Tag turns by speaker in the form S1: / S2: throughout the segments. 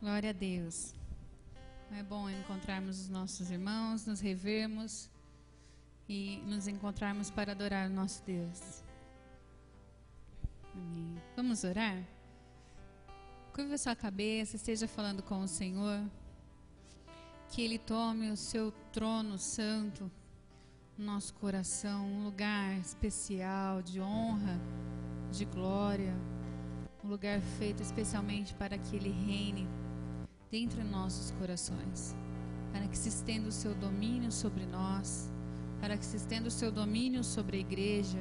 S1: Glória a Deus. É bom encontrarmos os nossos irmãos, nos revermos e nos encontrarmos para adorar o nosso Deus. Amém. Vamos orar? Curva a sua cabeça, esteja falando com o Senhor. Que Ele tome o seu trono santo no nosso coração, um lugar especial de honra, de glória, um lugar feito especialmente para que Ele reine dentro de nossos corações, para que se estenda o seu domínio sobre nós, para que se estenda o seu domínio sobre a igreja,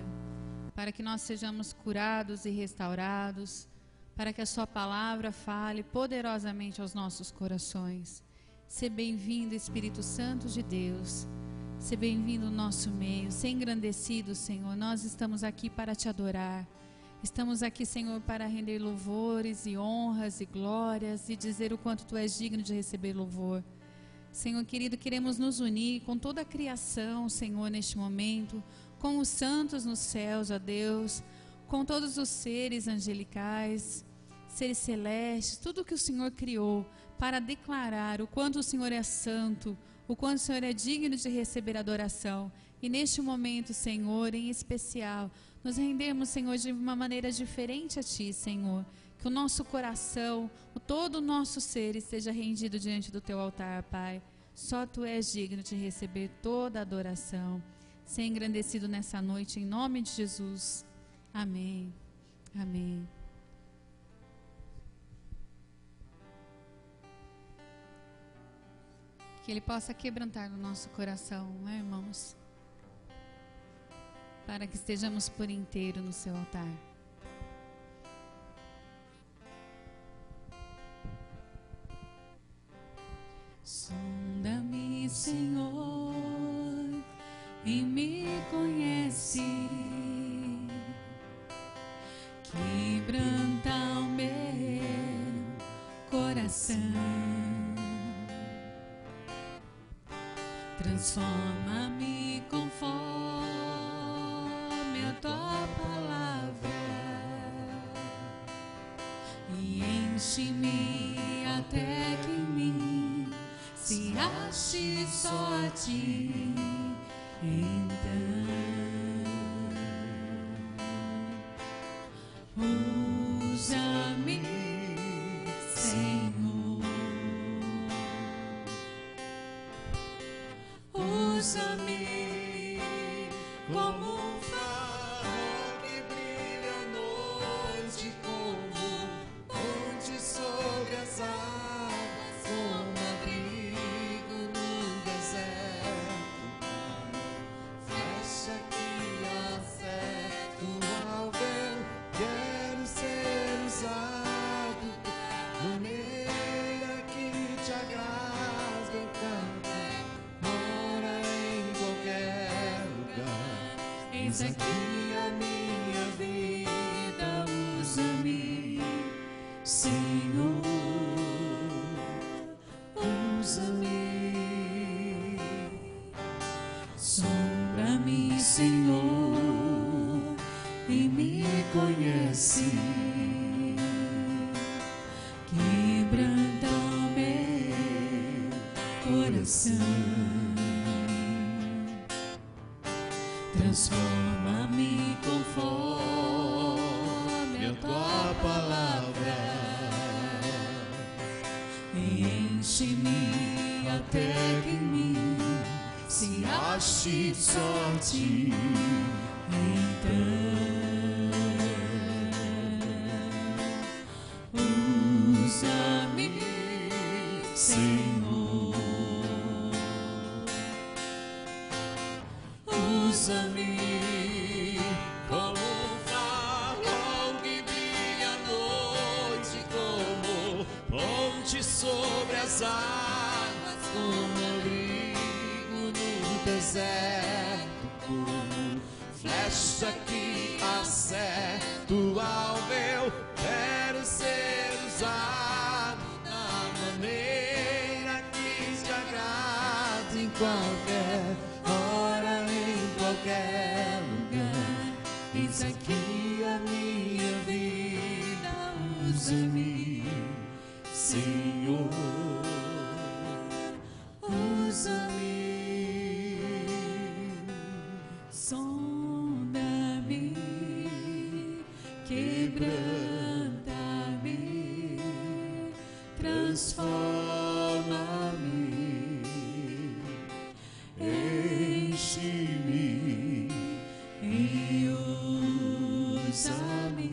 S1: para que nós sejamos curados e restaurados, para que a sua palavra fale poderosamente aos nossos corações. Seja bem-vindo, Espírito Santo de Deus, seja bem-vindo ao nosso meio, seja engrandecido, Senhor. Nós estamos aqui para te adorar. Estamos aqui, Senhor, para render louvores e honras e glórias e dizer o quanto Tu és digno de receber louvor. Senhor querido, queremos nos unir com toda a criação, Senhor, neste momento, com os santos nos céus, ó Deus, com todos os seres angelicais, seres celestes, tudo que o Senhor criou para declarar o quanto o Senhor é santo, o quanto o Senhor é digno de receber adoração. E neste momento, Senhor, em especial, nos rendemos, Senhor, de uma maneira diferente a Ti, Senhor. Que o nosso coração, todo o nosso ser esteja rendido diante do Teu altar, Pai. Só Tu és digno de receber toda a adoração. Seja engrandecido nessa noite, em nome de Jesus. Amém. Amém. Que Ele possa quebrantar no nosso coração, né, irmãos? Para que estejamos por inteiro no seu altar.
S2: Sonda-me, Senhor, e me conhece. Quebranta o meu coração. Transforma-me conforme a Tua palavra e enche-me até que em mim se ache só a Ti. Então usa-me, Senhor, usa-me como um farol que brilha à noite, como ponte sobre as águas, como abrigo no deserto, flecha que acerta o alvo. Eu quero ser usado da maneira que Te agrada. Eu canto eis aqui a minha vida, usa-me, Senhor, usa-me. Sombra-me, Senhor, e me conhece. Quebranta o meu coração. Transforma-me conforme a Tua palavra e enche-me até que em mim se ache só a Ti. Então usa-me, Senhor, usa-me como um farol que brilha à noite, como ponte sobre as águas, como abrigo no deserto, como flecha que acerta o alvo. Eu quero ser usado da maneira que Te agrada, em qualquer hora, em qualquer lugar. Eis aqui a minha vida, usa-me, Senhor, usa-me,
S1: sonda-me, quebranta-me,
S2: transforma-me, enche-me
S1: e usa-me,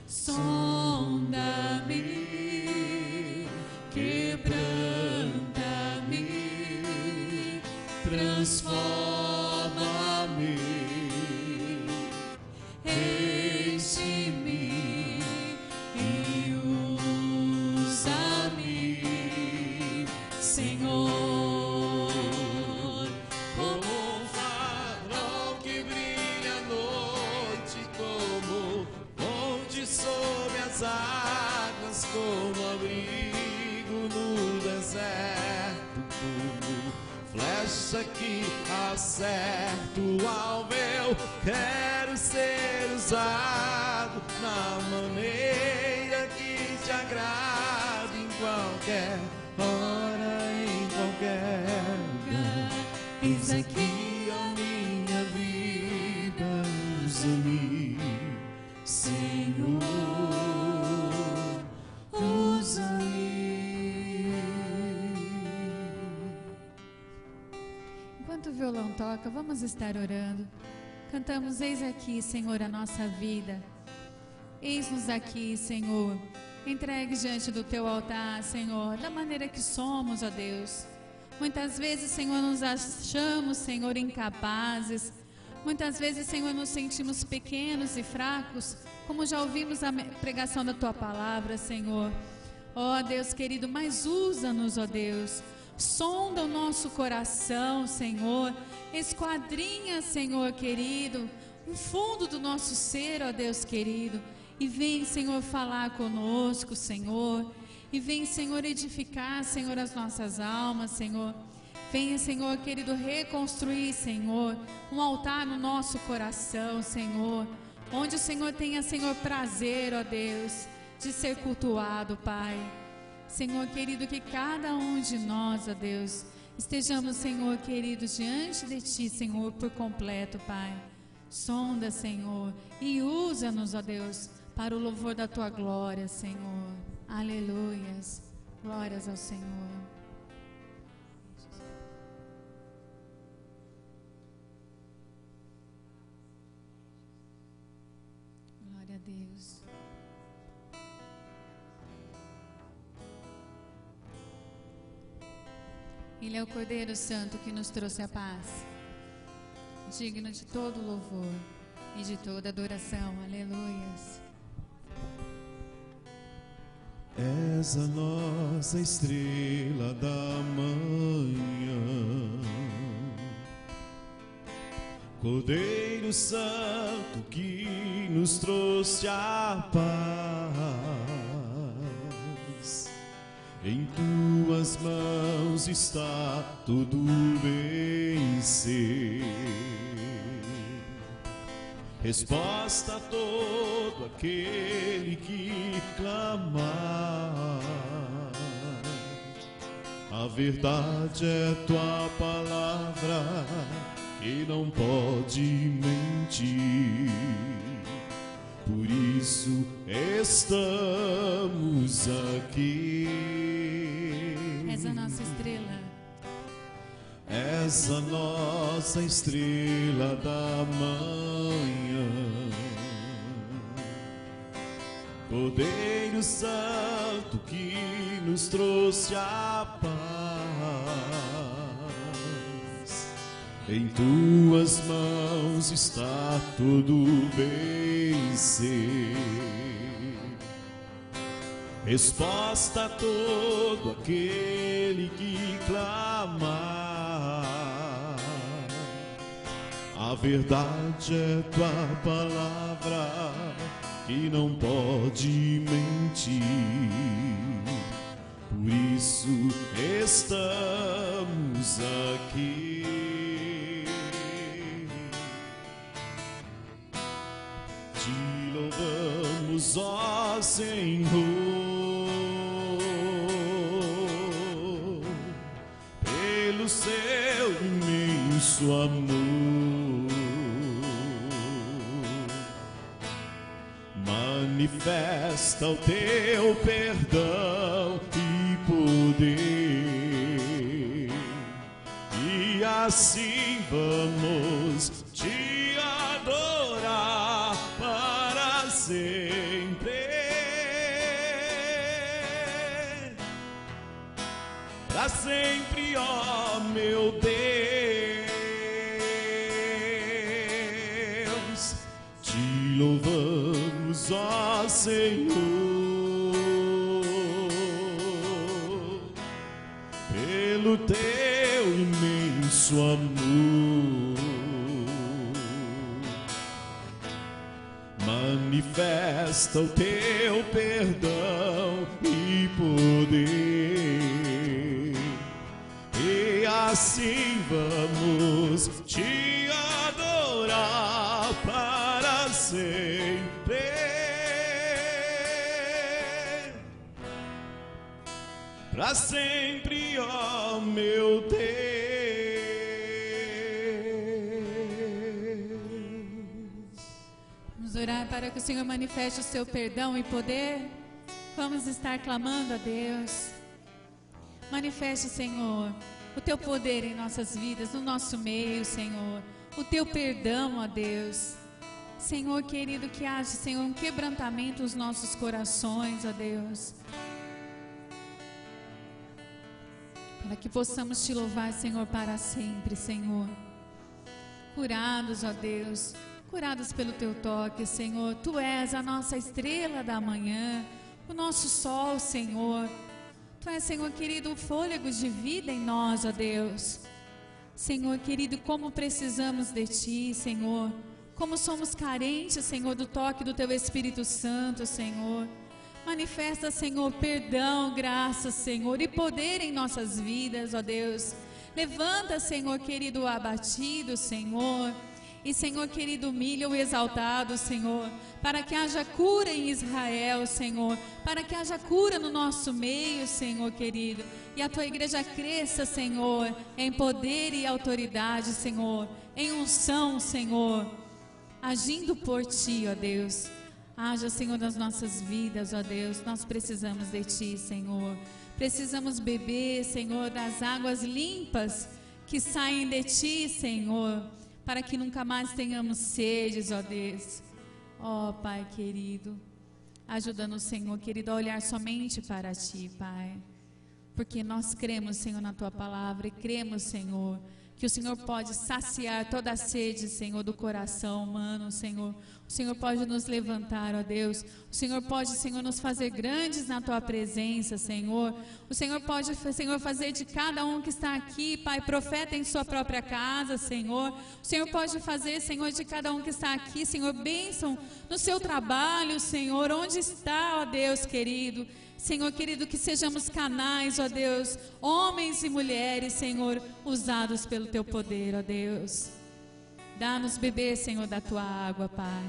S1: sonda-me, quebranta-me,
S2: transforma-me,
S1: enche-me e usa-me, Senhor,
S2: como um farol que brilha à noite, como ponte sobre as águas, como abrigo no deserto, como flecha que acerta o alvo. Eu quero ser usado na maneira que te agrada, em qualquer hora, em qualquer lugar. Eis aqui a minha vida, usa-me, Senhor, usa-me.
S1: enquanto o violão toca, vamos estar orando. Cantamos: eis aqui, Senhor, a nossa vida. Eis-nos aqui, Senhor. Entregue diante do teu altar, Senhor, da maneira que somos, ó Deus. Muitas vezes, Senhor, nos achamos, Senhor, incapazes. Muitas vezes, Senhor, nos sentimos pequenos e fracos, como já ouvimos a pregação da tua palavra, Senhor. Ó Deus querido, mas usa-nos, ó Deus. Sonda o nosso coração, Senhor. Esquadrinha, Senhor querido, o fundo do nosso ser, ó Deus querido. E vem, Senhor, falar conosco, Senhor. E vem, Senhor, edificar, Senhor, as nossas almas, Senhor. Venha, Senhor querido, reconstruir, Senhor, um altar no nosso coração, Senhor. Onde o Senhor tenha, Senhor, prazer, ó Deus, de ser cultuado, Pai. Senhor querido, que cada um de nós, ó Deus, estejamos, Senhor querido, diante de Ti, Senhor, por completo, Pai. Sonda, Senhor, e usa-nos, ó Deus, para o louvor da Tua glória, Senhor. Aleluias. Glórias ao Senhor. Glória a Deus. Ele é o Cordeiro Santo que nos trouxe a paz, digno de todo louvor e de toda adoração. Aleluias.
S2: És a nossa estrela da manhã, Cordeiro Santo que nos trouxe a paz. Em tuas mãos está tudo vencer. Resposta a todo aquele que clamar. A verdade é tua palavra que não pode mentir. Por isso estamos aqui.
S1: És a nossa estrela.
S2: És a nossa estrela da manhã, Cordeiro Santo que nos trouxe a paz. Em tuas mãos está tudo vencer. Resposta a todo aquele que clamar. A verdade é tua palavra que não pode mentir. Por isso estamos aqui. Te louvamos, ó Senhor. imenso amor. Manifesta o teu perdão e poder, e assim vamos te adorar para sempre. Para sempre, ó meu Deus, te louvamos, ó Senhor, pelo teu imenso amor. Manifesta o teu perdão e poder, e assim vamos te adorar para sempre. Para sempre, ó meu Deus.
S1: Vamos orar para que o Senhor manifeste o seu perdão e poder. Vamos estar clamando a Deus. Manifeste, Senhor, o teu poder em nossas vidas, no nosso meio, Senhor. O teu perdão, ó Deus. Senhor querido, que haja, Senhor, um quebrantamento nos nossos corações, ó Deus. Para que possamos te louvar, Senhor, para sempre, Senhor. Curados, ó Deus, curados pelo teu toque, Senhor. Tu és a nossa estrela da manhã, o nosso sol, Senhor. Tu és, Senhor querido, o fôlego de vida em nós, ó Deus. Senhor querido, como precisamos de Ti, Senhor. Como somos carentes, Senhor, do toque do Teu Espírito Santo, Senhor. Manifesta, Senhor, perdão, graça, Senhor, e poder em nossas vidas, ó Deus. Levanta, Senhor querido, o abatido, Senhor. E, Senhor querido, humilha o exaltado, Senhor, para que haja cura em Israel, Senhor, para que haja cura no nosso meio, Senhor querido, e a Tua igreja cresça, Senhor, em poder e autoridade, Senhor, em unção, Senhor, agindo por Ti, ó Deus. Haja, Senhor, nas nossas vidas, ó Deus, nós precisamos de Ti, Senhor. Precisamos beber, Senhor, das águas limpas que saem de Ti, Senhor, para que nunca mais tenhamos sedes, ó Deus. Ó Pai querido, ajuda-nos, Senhor querido, a olhar somente para Ti, Pai. Porque nós cremos, Senhor, na Tua palavra e cremos, Senhor, que o Senhor pode saciar toda a sede, Senhor, do coração humano, Senhor. O Senhor pode nos levantar, ó Deus. O Senhor pode, Senhor, nos fazer grandes na Tua presença, Senhor. O Senhor pode, Senhor, fazer de cada um que está aqui, Pai, profeta em sua própria casa, Senhor. O Senhor pode fazer, Senhor, de cada um que está aqui, Senhor, bênção no seu trabalho, Senhor. Onde está, ó Deus querido? Senhor querido, que sejamos canais, ó Deus, homens e mulheres, Senhor, usados pelo Teu poder, ó Deus. Dá-nos beber, Senhor, da Tua água, Pai.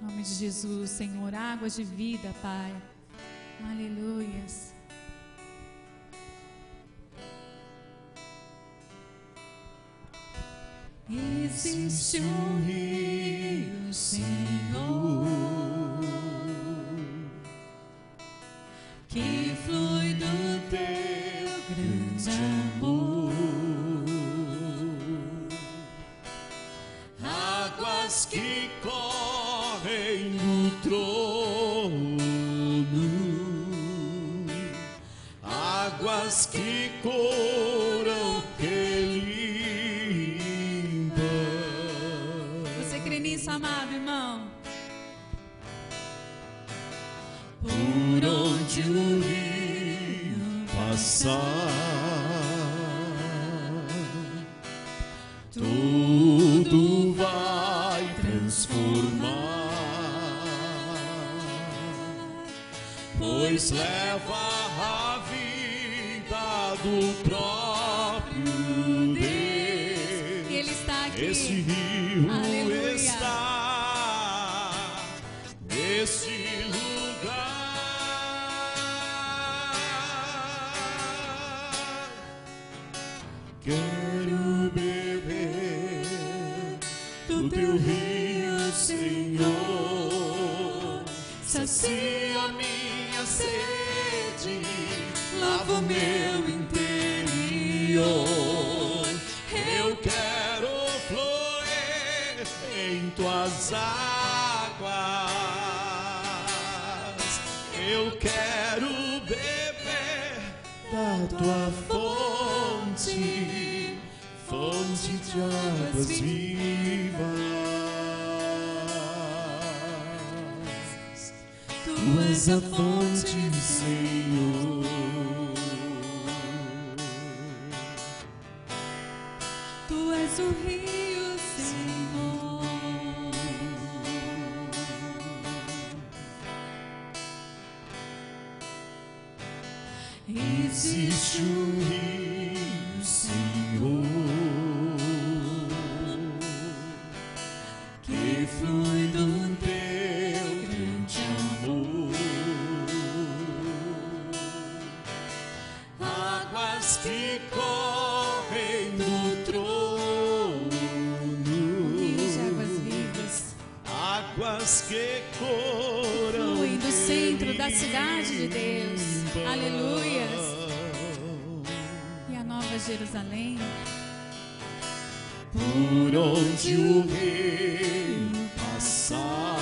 S1: Em nome de Jesus, Senhor, água de vida, Pai. Aleluias.
S2: Existe um rio, Senhor, que flui do Teu grande amor, águas que correm do trono, águas que curam, que limpam.
S1: Você crê nisso, amado irmão?
S2: Por onde o rio passar, tudo vai transformar, pois leva a vida do próprio Deus.
S1: E Ele está aqui.
S2: Esse rio
S1: Aleluia.
S2: está nesse lugar. Quero beber sacia minha sede, lava o meu interior. Eu quero fluir em tuas águas, eu quero beber da tua fonte, fonte de águas vivas. Tu és a fonte, Senhor.
S1: Tu és o rio, Senhor.
S2: Existe um rio, Senhor, que flui do teu grande amor. Águas que correm do trono,
S1: Rios de águas vivas,
S2: águas que coram
S1: fluem do centro da cidade de Deus. Aleluias. E a Nova Jerusalém,
S2: por onde o rei passar,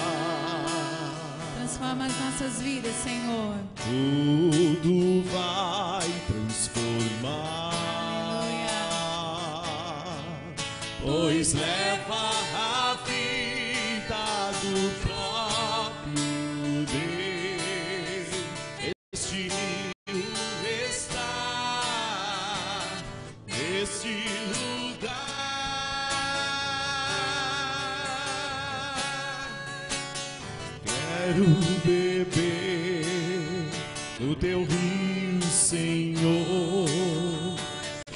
S1: transforma as nossas vidas, Senhor.
S2: tudo vai transformar, pois leva a vida do próprio Deus. Este rio está neste lugar. Quero beber do teu rio, Senhor.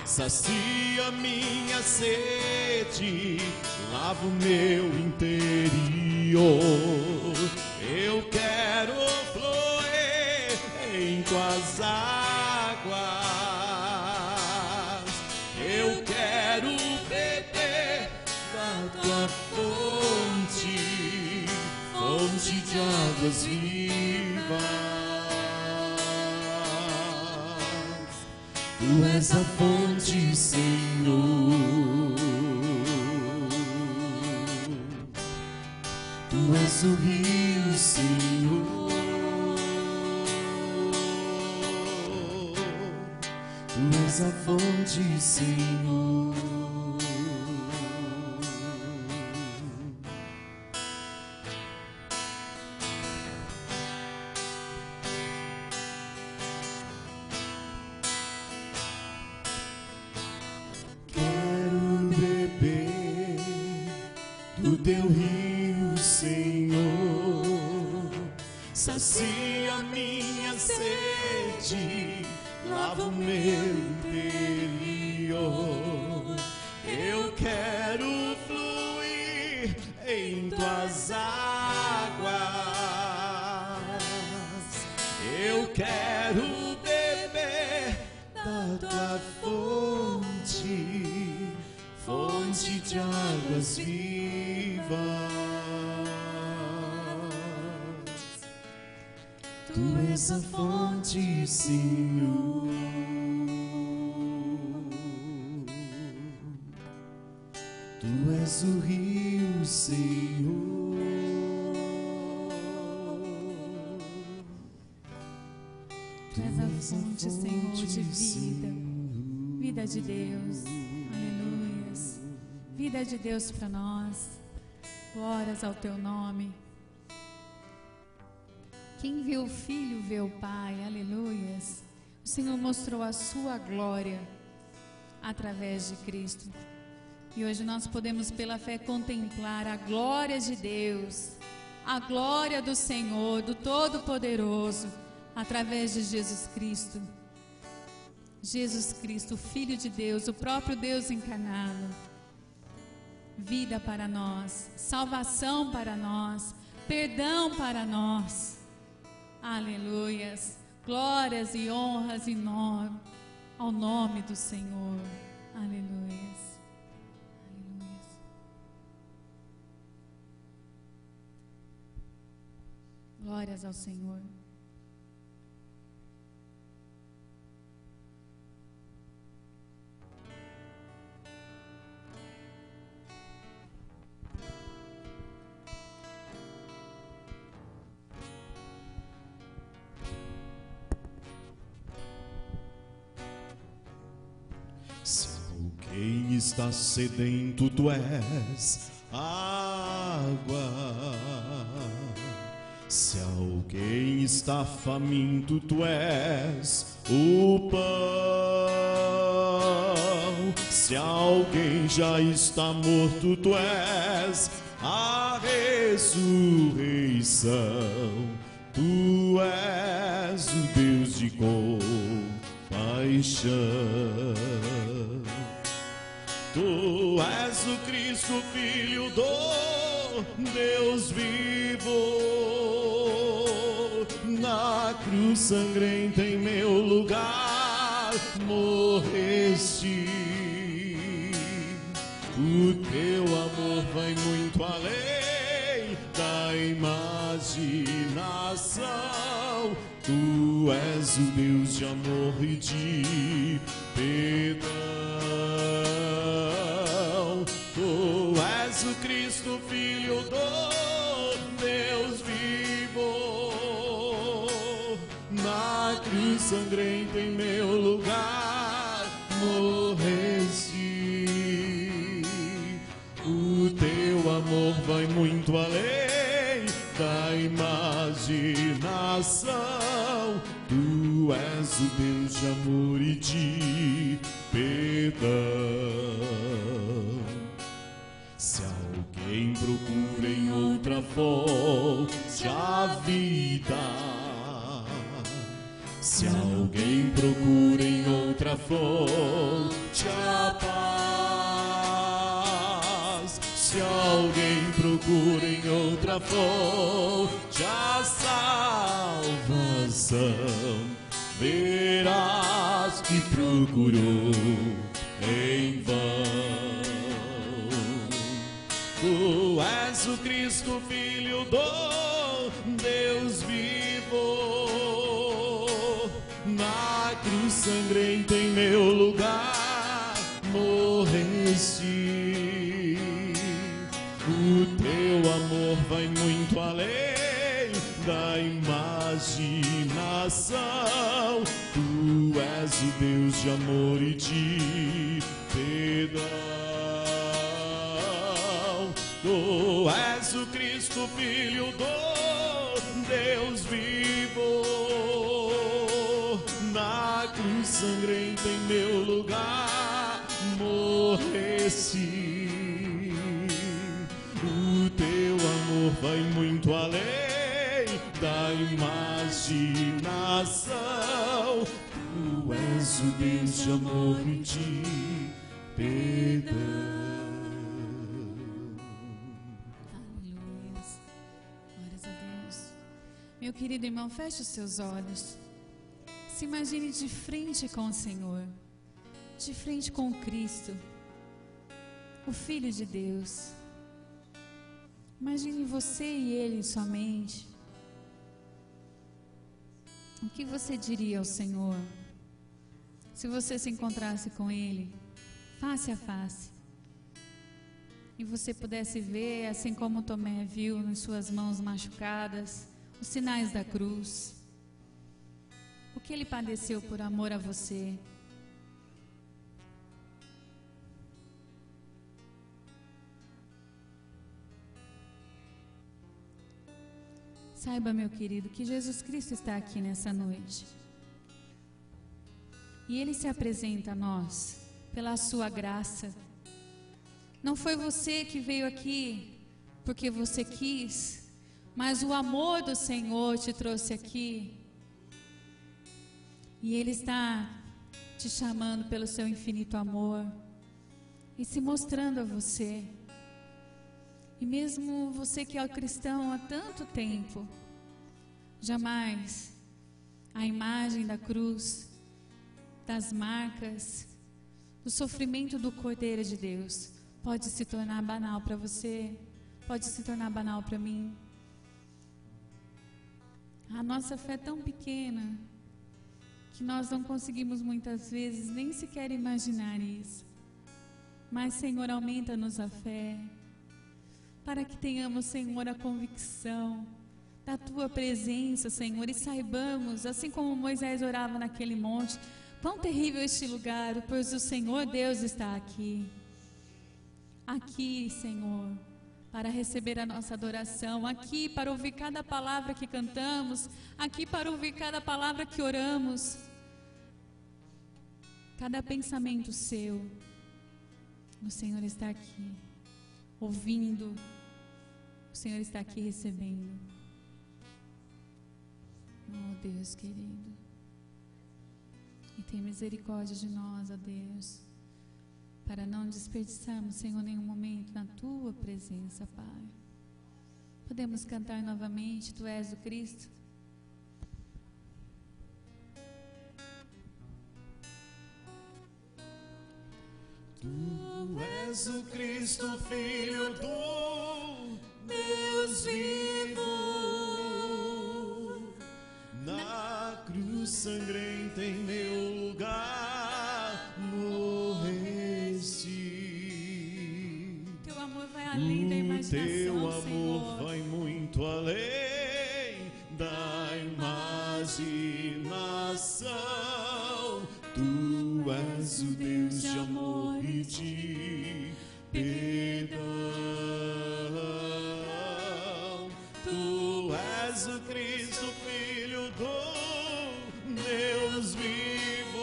S2: Sacia minha sede, lava o meu interior. Eu quero fluir em tuas águas. Eu quero beber da tua fonte, fonte de águas vivas. Tu és a fonte, Senhor. Tu és o rio, Senhor. Tu és a fonte, Senhor. Quero beber do teu rio, Senhor. Sacia minha sede, lava o meu interior. Eu quero fluir em tuas águas. Eu quero beber da tua fonte, fonte de águas vivas. Tu és a fonte, Senhor. Tu és o rio, Senhor.
S1: Tu és a fonte, Senhor, de vida. Vida de Deus. Aleluias. Vida de Deus para nós. Glórias ao teu nome. Quem vê o Filho vê o Pai. Aleluias. O Senhor mostrou a sua glória através de Cristo. E hoje nós podemos pela fé contemplar a glória de Deus, a glória do Senhor, do Todo-Poderoso, através de Jesus Cristo. Jesus Cristo, Filho de Deus, o próprio Deus encarnado. Vida para nós, salvação para nós, perdão para nós. Aleluias. Glórias e honras ao nome do Senhor. Aleluias. Glórias ao Senhor.
S2: Se alguém está sedento, tu és água. Se alguém está faminto, tu és o pão. Se alguém já está morto, tu és a ressurreição. Tu és o Deus de compaixão. Tu és o Cristo, Filho do Deus vivo. Na cruz sangrenta em meu lugar morreste. O teu amor vai muito além da imaginação. Tu és o Deus de amor e de perdão. Tu és o Cristo, Filho do Deus vivo. Na cruz sangrenta em meu lugar morreste. O teu amor vai muito além da imaginação. Tu és o Deus de amor e de perdão. Se alguém procura em outra fonte a vida, se alguém procura em outra fonte a paz, se alguém procura em outra fonte a salvação, verás que procurou em vão. Tu és o Cristo, Filho do Deus vivo. Na cruz sangrenta em meu lugar morreste. O teu amor vai muito além da imaginação. Tu és o Deus de amor e de perdão. Tu és o Cristo, Filho do Deus vivo. Na cruz sangrenta em meu lugar morreste. O teu amor vai muito além da imaginação. Tu és o Deus de amor e de perdão.
S1: Aleluia. Glórias a Deus. Meu querido irmão, feche os seus olhos. Se imagine de frente com o Senhor, de frente com o Cristo, o Filho de Deus. Imagine você e Ele somente. O que você diria ao Senhor se você se encontrasse com Ele face a face e você pudesse ver, assim como Tomé viu nas suas mãos machucadas, os sinais da cruz, o que Ele padeceu por amor a você? Saiba, meu querido, que Jesus Cristo está aqui nessa noite. E Ele se apresenta a nós pela sua graça. Não foi você que veio aqui porque você quis, mas o amor do Senhor te trouxe aqui. E Ele está te chamando pelo seu infinito amor e se mostrando a você. E mesmo você que é cristão há tanto tempo, jamais a imagem da cruz, das marcas, do sofrimento do Cordeiro de Deus pode se tornar banal para você, pode se tornar banal para mim. A nossa fé é tão pequena que nós não conseguimos muitas vezes nem sequer imaginar isso. Mas, Senhor, aumenta-nos a fé, para que tenhamos, Senhor, a convicção da Tua presença, Senhor, e saibamos, assim como Moisés orava naquele monte, quão terrível este lugar, pois o Senhor Deus está aqui. Aqui, Senhor, para receber a nossa adoração, aqui para ouvir cada palavra que cantamos, aqui para ouvir cada palavra que oramos, cada pensamento seu. O Senhor está aqui, ouvindo, o Senhor está aqui recebendo. Oh, Deus querido, e tem misericórdia de nós, ó Deus, para não desperdiçarmos, Senhor, nenhum momento na Tua presença, Pai. Podemos cantar novamente, Tu és o Cristo?
S2: Tu és o Cristo, Filho do Deus vivo. Na cruz sangrenta em meu lugar morreste.
S1: Teu amor vai além da imaginação,
S2: Teu amor
S1: Senhor.
S2: vai muito além da imaginação. Tu és o Deus de amor e de perdão. Tu és o Cristo, Filho do Deus vivo.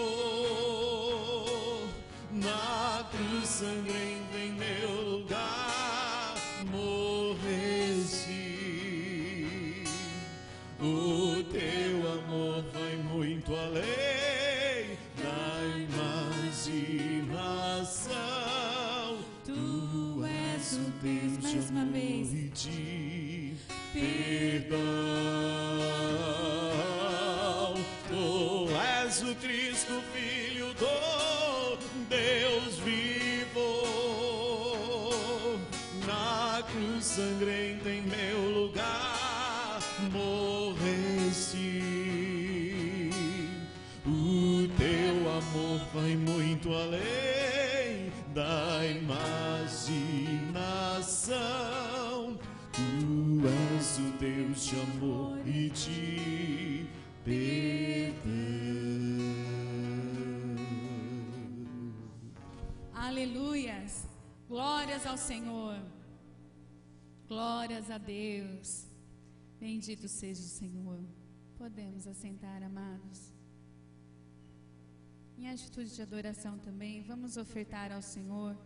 S2: Na cruz sangrenta em meu lugar morreste. O teu amor vai muito além da imaginação. Tu és o Deus de amor e de perdão. Tu és o Cristo, Filho do Deus vivo. Na cruz sangrenta em meu lugar morreste. O teu amor vai muito além da imaginação. Tu és o Deus de amor e de perdão.
S1: Aleluias, glórias ao Senhor, glórias a Deus, bendito seja o Senhor. Podemos assentar, amados. Em atitude de adoração também, vamos ofertar ao Senhor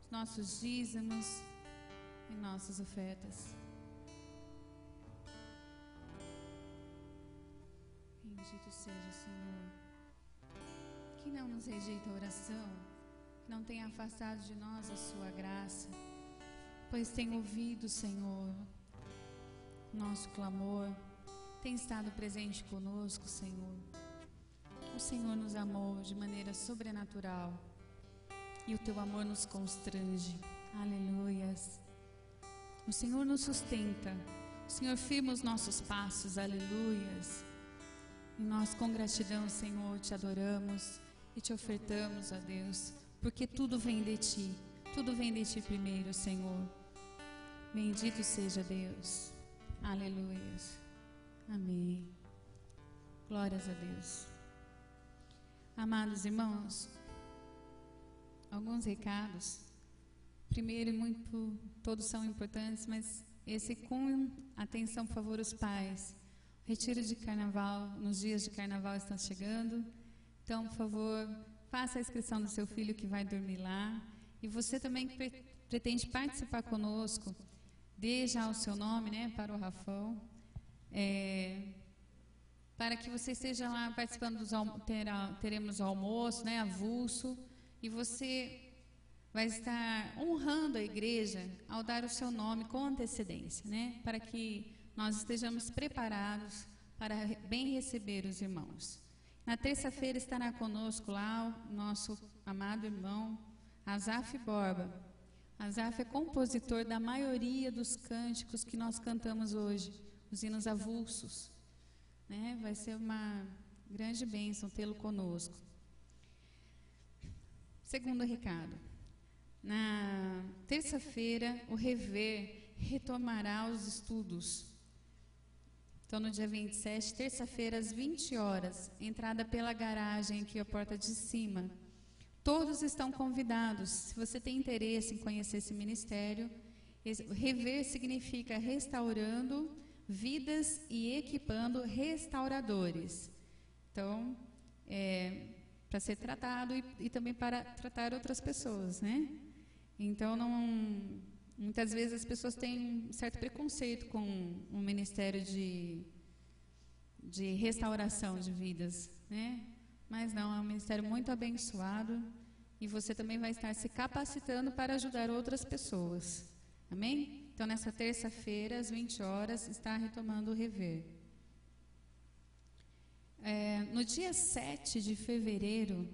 S1: os nossos dízimos e nossas ofertas. Bendito seja o Senhor, que não nos rejeita a oração, que não tenha afastado de nós a sua graça, pois tem ouvido, Senhor, nosso clamor, tem estado presente conosco, Senhor. O Senhor nos amou de maneira sobrenatural e o teu amor nos constrange. Aleluias. O Senhor nos sustenta, o Senhor firma os nossos passos. Aleluias. E nós, com gratidão, Senhor, te adoramos e te ofertamos, ó Deus, porque tudo vem de ti, tudo vem de ti primeiro, Senhor. Bendito seja Deus. Aleluias. Amém. Glórias a Deus. Amados irmãos, alguns recados. Primeiro, todos são importantes, mas esse com atenção, por favor, os pais. O retiro de carnaval, nos dias de carnaval estão chegando. Então, por favor, faça a inscrição do seu filho que vai dormir lá. E você também que pretende participar conosco, dê já o seu nome, né, para o Rafão. Para que você esteja lá participando teremos o almoço, né, avulso, e você vai estar honrando a igreja ao dar o seu nome com antecedência, né, para que nós estejamos preparados para bem receber os irmãos. Na terça-feira estará conosco lá o nosso amado irmão Azaf Borba. Azaf é compositor da maioria dos cânticos que nós cantamos hoje, os hinos avulsos. né? Vai ser uma grande bênção tê-lo conosco. Segundo recado. Na terça-feira, o Rever retomará os estudos. Então, no dia 27, terça-feira, às 20 horas, entrada pela garagem aqui, a porta de cima. Todos estão convidados. Se você tem interesse em conhecer esse ministério, Rever significa restaurando vidas e equipando restauradores. Então, para ser tratado e também para tratar outras pessoas, né? Então, muitas vezes as pessoas têm um certo preconceito com o ministério de restauração de vidas, né? Mas não, é um ministério muito abençoado e você também vai estar se capacitando para ajudar outras pessoas. Amém? Então, nessa terça-feira, às 20 horas, está retomando o Rever. No dia 7 de fevereiro,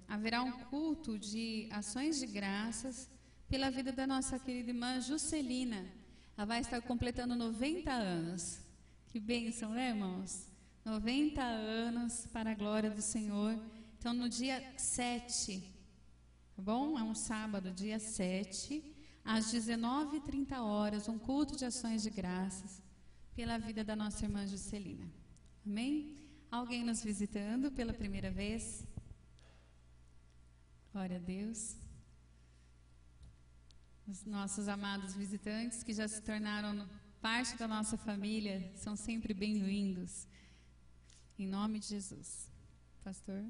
S1: haverá um culto de ações de graças pela vida da nossa querida irmã Juscelina. Ela vai estar completando 90 anos. Que bênção, né, irmãos? 90 anos para a glória do Senhor. Então, no dia 7, tá bom? É um sábado, dia 7, às 19h30, um culto de ações de graças pela vida da nossa irmã Juscelina. Amém? Alguém nos visitando pela primeira vez? Glória a Deus. Os nossos amados visitantes que já se tornaram parte da nossa família são sempre bem-vindos. Em nome de Jesus. Pastor?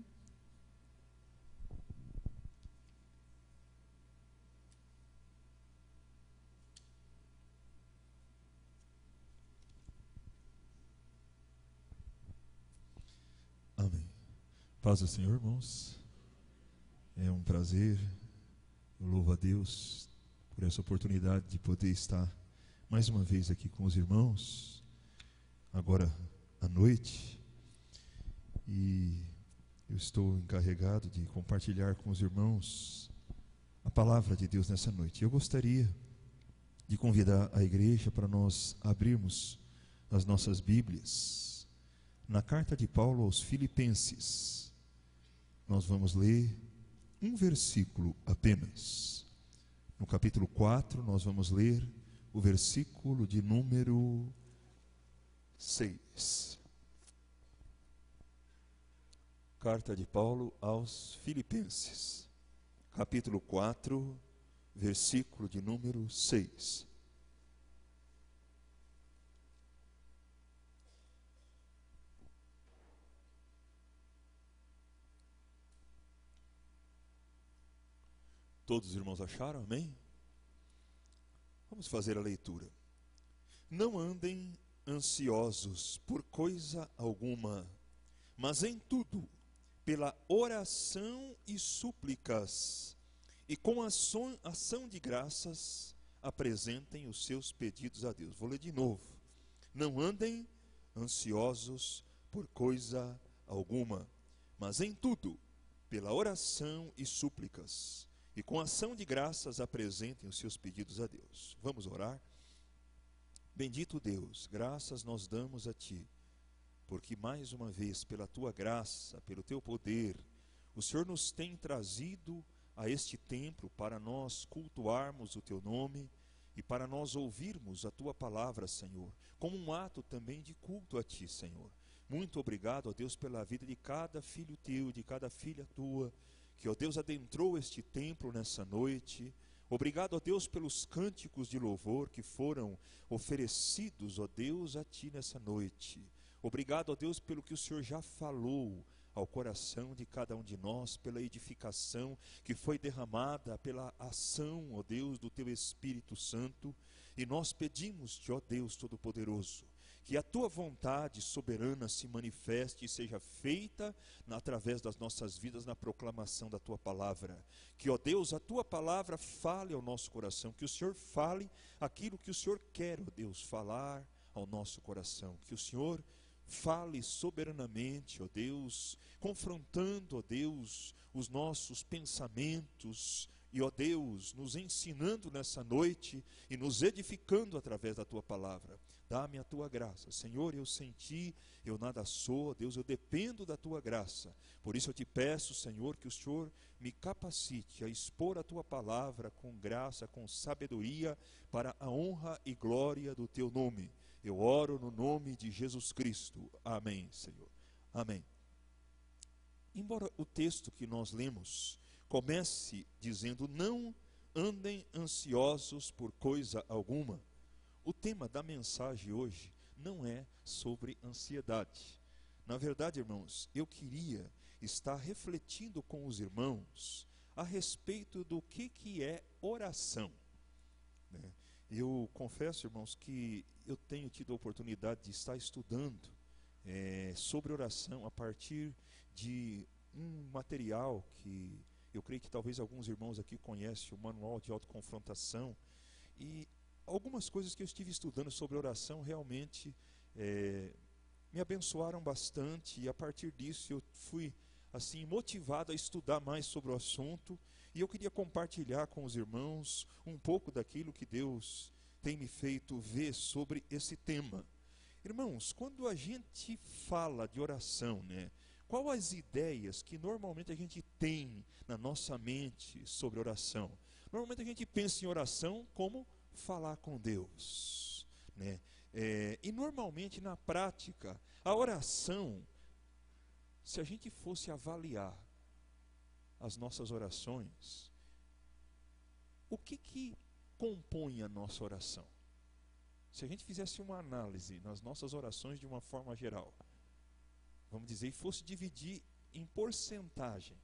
S3: Amém. Paz do Senhor, irmãos. É um prazer. Eu louvo a Deus por essa oportunidade de poder estar mais uma vez aqui com os irmãos, agora à noite. E eu estou encarregado de compartilhar com os irmãos a palavra de Deus nessa noite. Eu gostaria de convidar a igreja para nós abrirmos as nossas Bíblias na carta de Paulo aos Filipenses. Nós vamos ler um versículo apenas. No capítulo 4, nós vamos ler o versículo de número 6. Carta de Paulo aos Filipenses, capítulo 4, versículo de número 6. Todos os irmãos acharam? Amém? Vamos fazer a leitura. Não andem ansiosos por coisa alguma, mas em tudo, pela oração e súplicas, e com ação de graças, apresentem os seus pedidos a Deus. Vou ler de novo. Não andem ansiosos por coisa alguma, mas em tudo, pela oração e súplicas, e com ação de graças apresentem os seus pedidos a Deus. Vamos orar? Bendito Deus, graças nós damos a Ti, porque mais uma vez, pela Tua graça, pelo Teu poder, o Senhor nos tem trazido a este templo para nós cultuarmos o Teu nome e para nós ouvirmos a Tua palavra, Senhor, como um ato também de culto a Ti, Senhor. Muito obrigado, ó Deus, pela vida de cada filho Teu, de cada filha Tua, que, ó Deus, adentrou este templo nessa noite. Obrigado, ó Deus, pelos cânticos de louvor que foram oferecidos, ó Deus, a Ti nessa noite. Obrigado, ó Deus, pelo que o Senhor já falou ao coração de cada um de nós, pela edificação que foi derramada, pela ação, ó Deus, do Teu Espírito Santo. E nós pedimos-Te, ó Deus Todo-Poderoso, que a Tua vontade soberana se manifeste e seja feita através das nossas vidas na proclamação da Tua palavra. Que, ó Deus, a Tua palavra fale ao nosso coração, que o Senhor fale aquilo que o Senhor quer, ó Deus, falar ao nosso coração. Que o Senhor fale soberanamente, ó Deus, confrontando, ó Deus, os nossos pensamentos, e, ó Deus, nos ensinando nessa noite e nos edificando através da Tua palavra. dá-me a tua graça. Senhor, eu senti, eu nada sou, Deus, eu dependo da tua graça. Por isso eu te peço, Senhor, que o Senhor me capacite a expor a tua palavra com graça, com sabedoria, para a honra e glória do teu nome. Eu oro no nome de Jesus Cristo. Amém, Senhor. Amém. Embora o texto que nós lemos comece dizendo: não andem ansiosos por coisa alguma, o tema da mensagem hoje não é sobre ansiedade. Na verdade, irmãos, eu queria estar refletindo com os irmãos a respeito do que é oração, né? Eu confesso, irmãos, que eu tenho tido a oportunidade de estar estudando sobre oração a partir de um material que eu creio que talvez alguns irmãos aqui conhecem, o Manual de Autoconfrontação, e algumas coisas que eu estive estudando sobre oração realmente me abençoaram bastante, e a partir disso eu fui assim motivado a estudar mais sobre o assunto, e eu queria compartilhar com os irmãos um pouco daquilo que Deus tem me feito ver sobre esse tema. Irmãos, quando a gente fala de oração, né, quais as ideias que normalmente a gente tem na nossa mente sobre oração? Normalmente a gente pensa em oração como falar com Deus, né? E normalmente na prática, a oração, se a gente fosse avaliar as nossas orações, o que compõe a nossa oração? Se a gente fizesse uma análise nas nossas orações de uma forma geral, vamos dizer, e fosse dividir em porcentagem,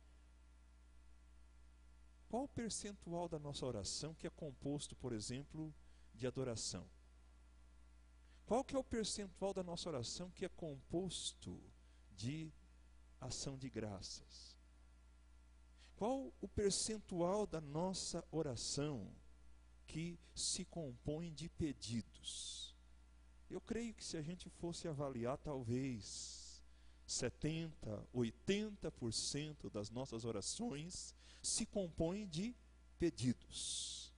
S3: qual o percentual da nossa oração que é composto, por exemplo, de adoração? Qual que é o percentual da nossa oração que é composto de ação de graças? Qual o percentual da nossa oração que se compõe de pedidos? Eu creio que se a gente fosse avaliar, talvez 70%, 80% das nossas orações se compõem de pedidos.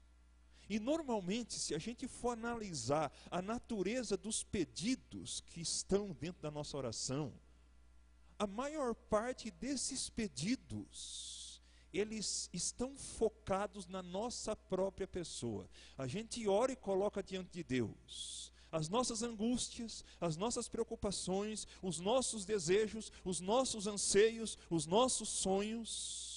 S3: E normalmente, se a gente for analisar a natureza dos pedidos que estão dentro da nossa oração, a maior parte desses pedidos, eles estão focados na nossa própria pessoa. A gente ora e coloca diante de Deus as nossas angústias, as nossas preocupações, os nossos desejos, os nossos anseios, os nossos sonhos.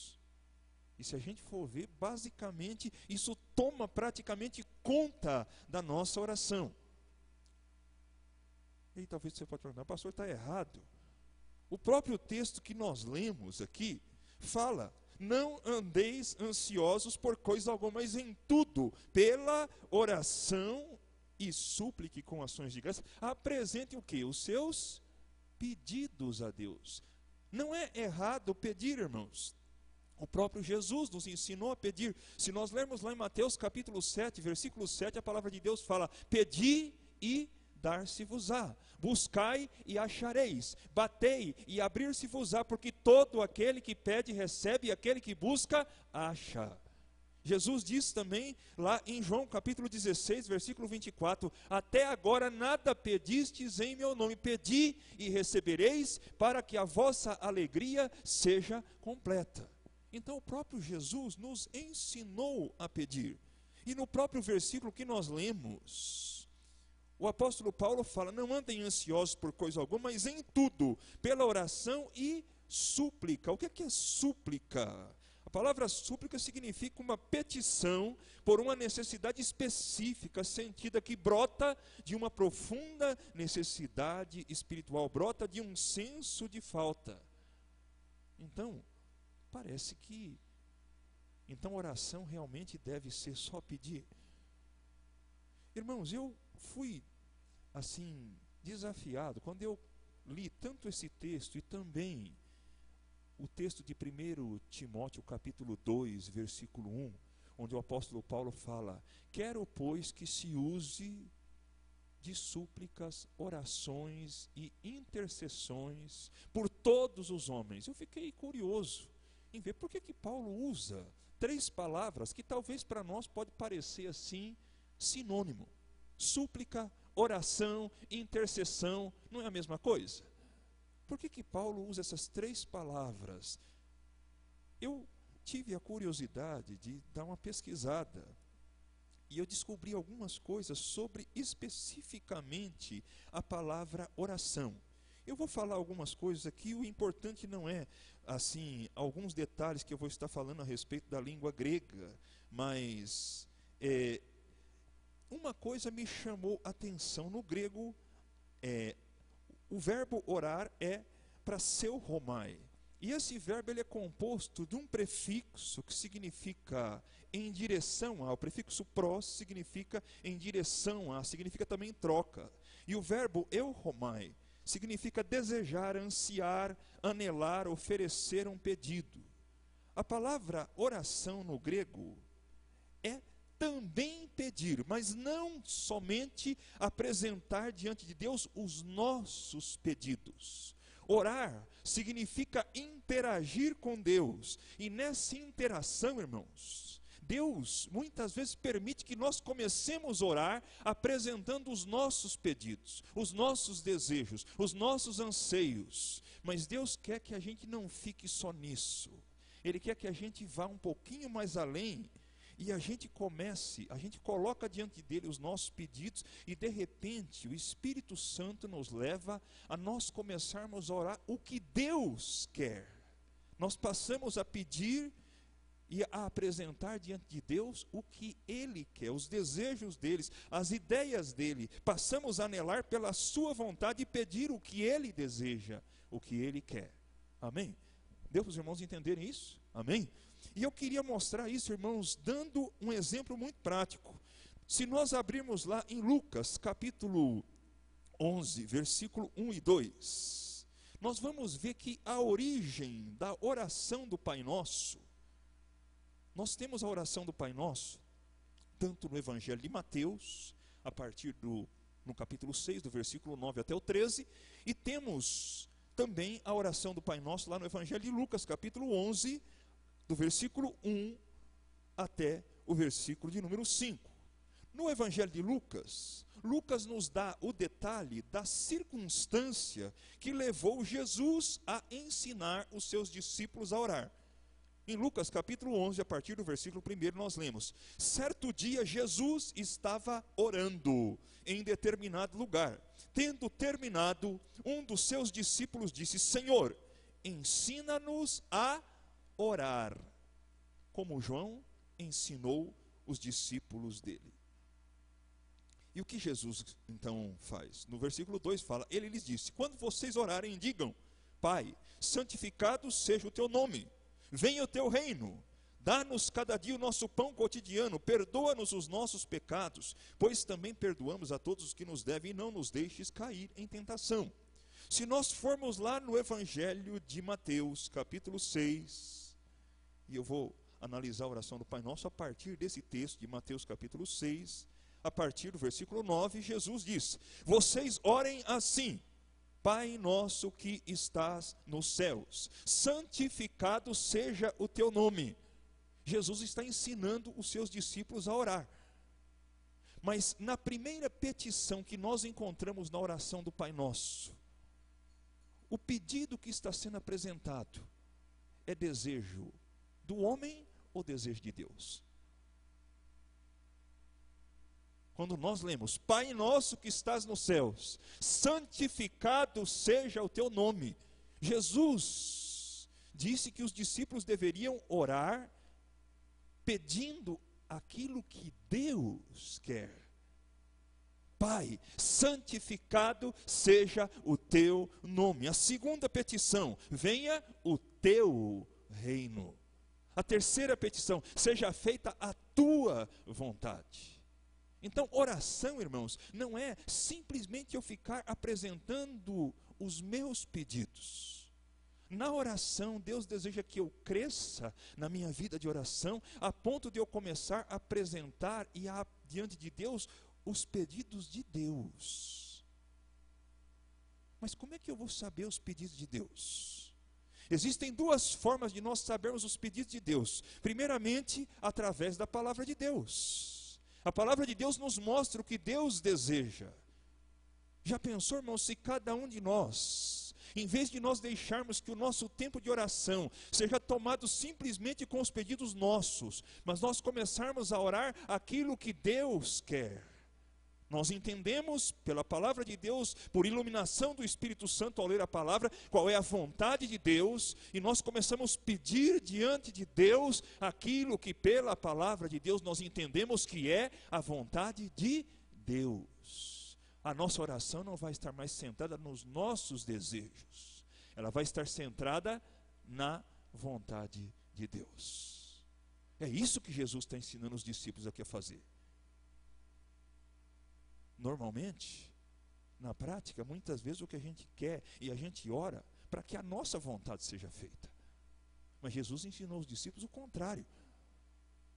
S3: E se a gente for ver, basicamente, isso toma praticamente conta da nossa oração. E talvez você pode perguntar: pastor, está errado. O próprio texto que nós lemos aqui fala: não andeis ansiosos por coisa alguma, mas em tudo, pela oração e súplique com ações de graça, apresentem o quê? Os seus pedidos a Deus. Não é errado pedir, irmãos. O próprio Jesus nos ensinou a pedir. Se nós lermos lá em Mateus capítulo 7, versículo 7, a palavra de Deus fala: pedi e dar-se-vos-á, buscai e achareis, batei e abrir-se-vos-á, porque todo aquele que pede recebe, e aquele que busca acha. Jesus diz também lá em João capítulo 16, versículo 24: até agora nada pedistes em meu nome, pedi e recebereis, para que a vossa alegria seja completa. Então o próprio Jesus nos ensinou a pedir. E no próprio versículo que nós lemos, o apóstolo Paulo fala: não andem ansiosos por coisa alguma, mas em tudo, pela oração e súplica. O que é súplica? A palavra súplica significa uma petição por uma necessidade específica, sentida, que brota de uma profunda necessidade espiritual, brota de um senso de falta. Então, parece que então oração realmente deve ser só pedir. Irmãos, eu fui assim desafiado quando eu li tanto esse texto e também o texto de 1 Timóteo capítulo 2, versículo 1, onde o apóstolo Paulo fala: quero, pois, que se use de súplicas, orações e intercessões por todos os homens. Eu fiquei curioso em ver por que Paulo usa 3 palavras que talvez para nós pode parecer assim sinônimo: súplica, oração, intercessão, não é a mesma coisa? Por que Paulo usa essas três palavras? Eu tive a curiosidade de dar uma pesquisada e eu descobri algumas coisas sobre especificamente a palavra oração. Eu vou falar algumas coisas aqui, o importante não é, assim, alguns detalhes que eu vou estar falando a respeito da língua grega, mas uma coisa me chamou a atenção. No grego, o verbo orar é praseuromai. E esse verbo ele é composto de um prefixo que significa em direção a, o prefixo pros significa em direção a, significa também troca. E o verbo euromai significa desejar, ansiar, anelar, oferecer um pedido. A palavra oração no grego é também pedir, mas não somente apresentar diante de Deus os nossos pedidos. Orar significa interagir com Deus, e nessa interação, irmãos, Deus muitas vezes permite que nós comecemos a orar apresentando os nossos pedidos, os nossos desejos, os nossos anseios, mas Deus quer que a gente não fique só nisso. Ele quer que a gente vá um pouquinho mais além e a gente coloca diante dele os nossos pedidos e de repente o Espírito Santo nos leva a nós começarmos a orar o que Deus quer. Nós passamos a pedir e a apresentar diante de Deus o que Ele quer, os desejos deles, as ideias dele. Passamos a anelar pela sua vontade e pedir o que Ele deseja, o que Ele quer. Amém? Deu para os irmãos entenderem isso? Amém? E eu queria mostrar isso, irmãos, dando um exemplo muito prático. Se nós abrirmos lá em Lucas, capítulo 11, versículo 1 e 2, nós vamos ver que a origem da oração do Pai Nosso, nós temos a oração do Pai Nosso, tanto no Evangelho de Mateus, a partir no capítulo 6, do versículo 9 até o 13, e temos também a oração do Pai Nosso lá no Evangelho de Lucas, capítulo 11, do versículo 1 até o versículo de número 5. No Evangelho de Lucas, Lucas nos dá o detalhe da circunstância que levou Jesus a ensinar os seus discípulos a orar. Em Lucas capítulo 11, a partir do versículo 1, nós lemos: certo dia Jesus estava orando em determinado lugar. Tendo terminado, um dos seus discípulos disse: Senhor, ensina-nos a orar, como João ensinou os discípulos dele. E o que Jesus então faz? No versículo 2 fala, ele lhes disse: quando vocês orarem, digam: Pai, santificado seja o teu nome, venha o teu reino, dá-nos cada dia o nosso pão cotidiano, perdoa-nos os nossos pecados, pois também perdoamos a todos os que nos devem, e não nos deixes cair em tentação. Se nós formos lá no Evangelho de Mateus, capítulo 6, e eu vou analisar a oração do Pai Nosso a partir desse texto de Mateus capítulo 6, a partir do versículo 9, Jesus diz: vocês orem assim: Pai nosso que estás nos céus, santificado seja o teu nome. Jesus está ensinando os seus discípulos a orar. Mas na primeira petição que nós encontramos na oração do Pai Nosso, o pedido que está sendo apresentado é desejo do homem ou desejo de Deus? Quando nós lemos: Pai nosso que estás nos céus, santificado seja o teu nome, Jesus disse que os discípulos deveriam orar pedindo aquilo que Deus quer. Pai, santificado seja o teu nome. A segunda petição: venha o teu reino. A terceira petição: seja feita a tua vontade. Então, oração, irmãos, não é simplesmente eu ficar apresentando os meus pedidos. Na oração, Deus deseja que eu cresça na minha vida de oração, a ponto de eu começar a apresentar diante de Deus os pedidos de Deus. Mas como é que eu vou saber os pedidos de Deus? Existem duas formas de nós sabermos os pedidos de Deus. Primeiramente, através da palavra de Deus. A palavra de Deus nos mostra o que Deus deseja. Já pensou, irmão, se cada um de nós, em vez de nós deixarmos que o nosso tempo de oração seja tomado simplesmente com os pedidos nossos, mas nós começarmos a orar aquilo que Deus quer. Nós entendemos pela palavra de Deus, por iluminação do Espírito Santo ao ler a palavra, qual é a vontade de Deus, e nós começamos a pedir diante de Deus aquilo que pela palavra de Deus nós entendemos que é a vontade de Deus. A nossa oração não vai estar mais centrada nos nossos desejos, ela vai estar centrada na vontade de Deus. É isso que Jesus está ensinando os discípulos aqui a fazer. Normalmente, na prática, muitas vezes o que a gente quer e a gente ora para que a nossa vontade seja feita. Mas Jesus ensinou os discípulos o contrário.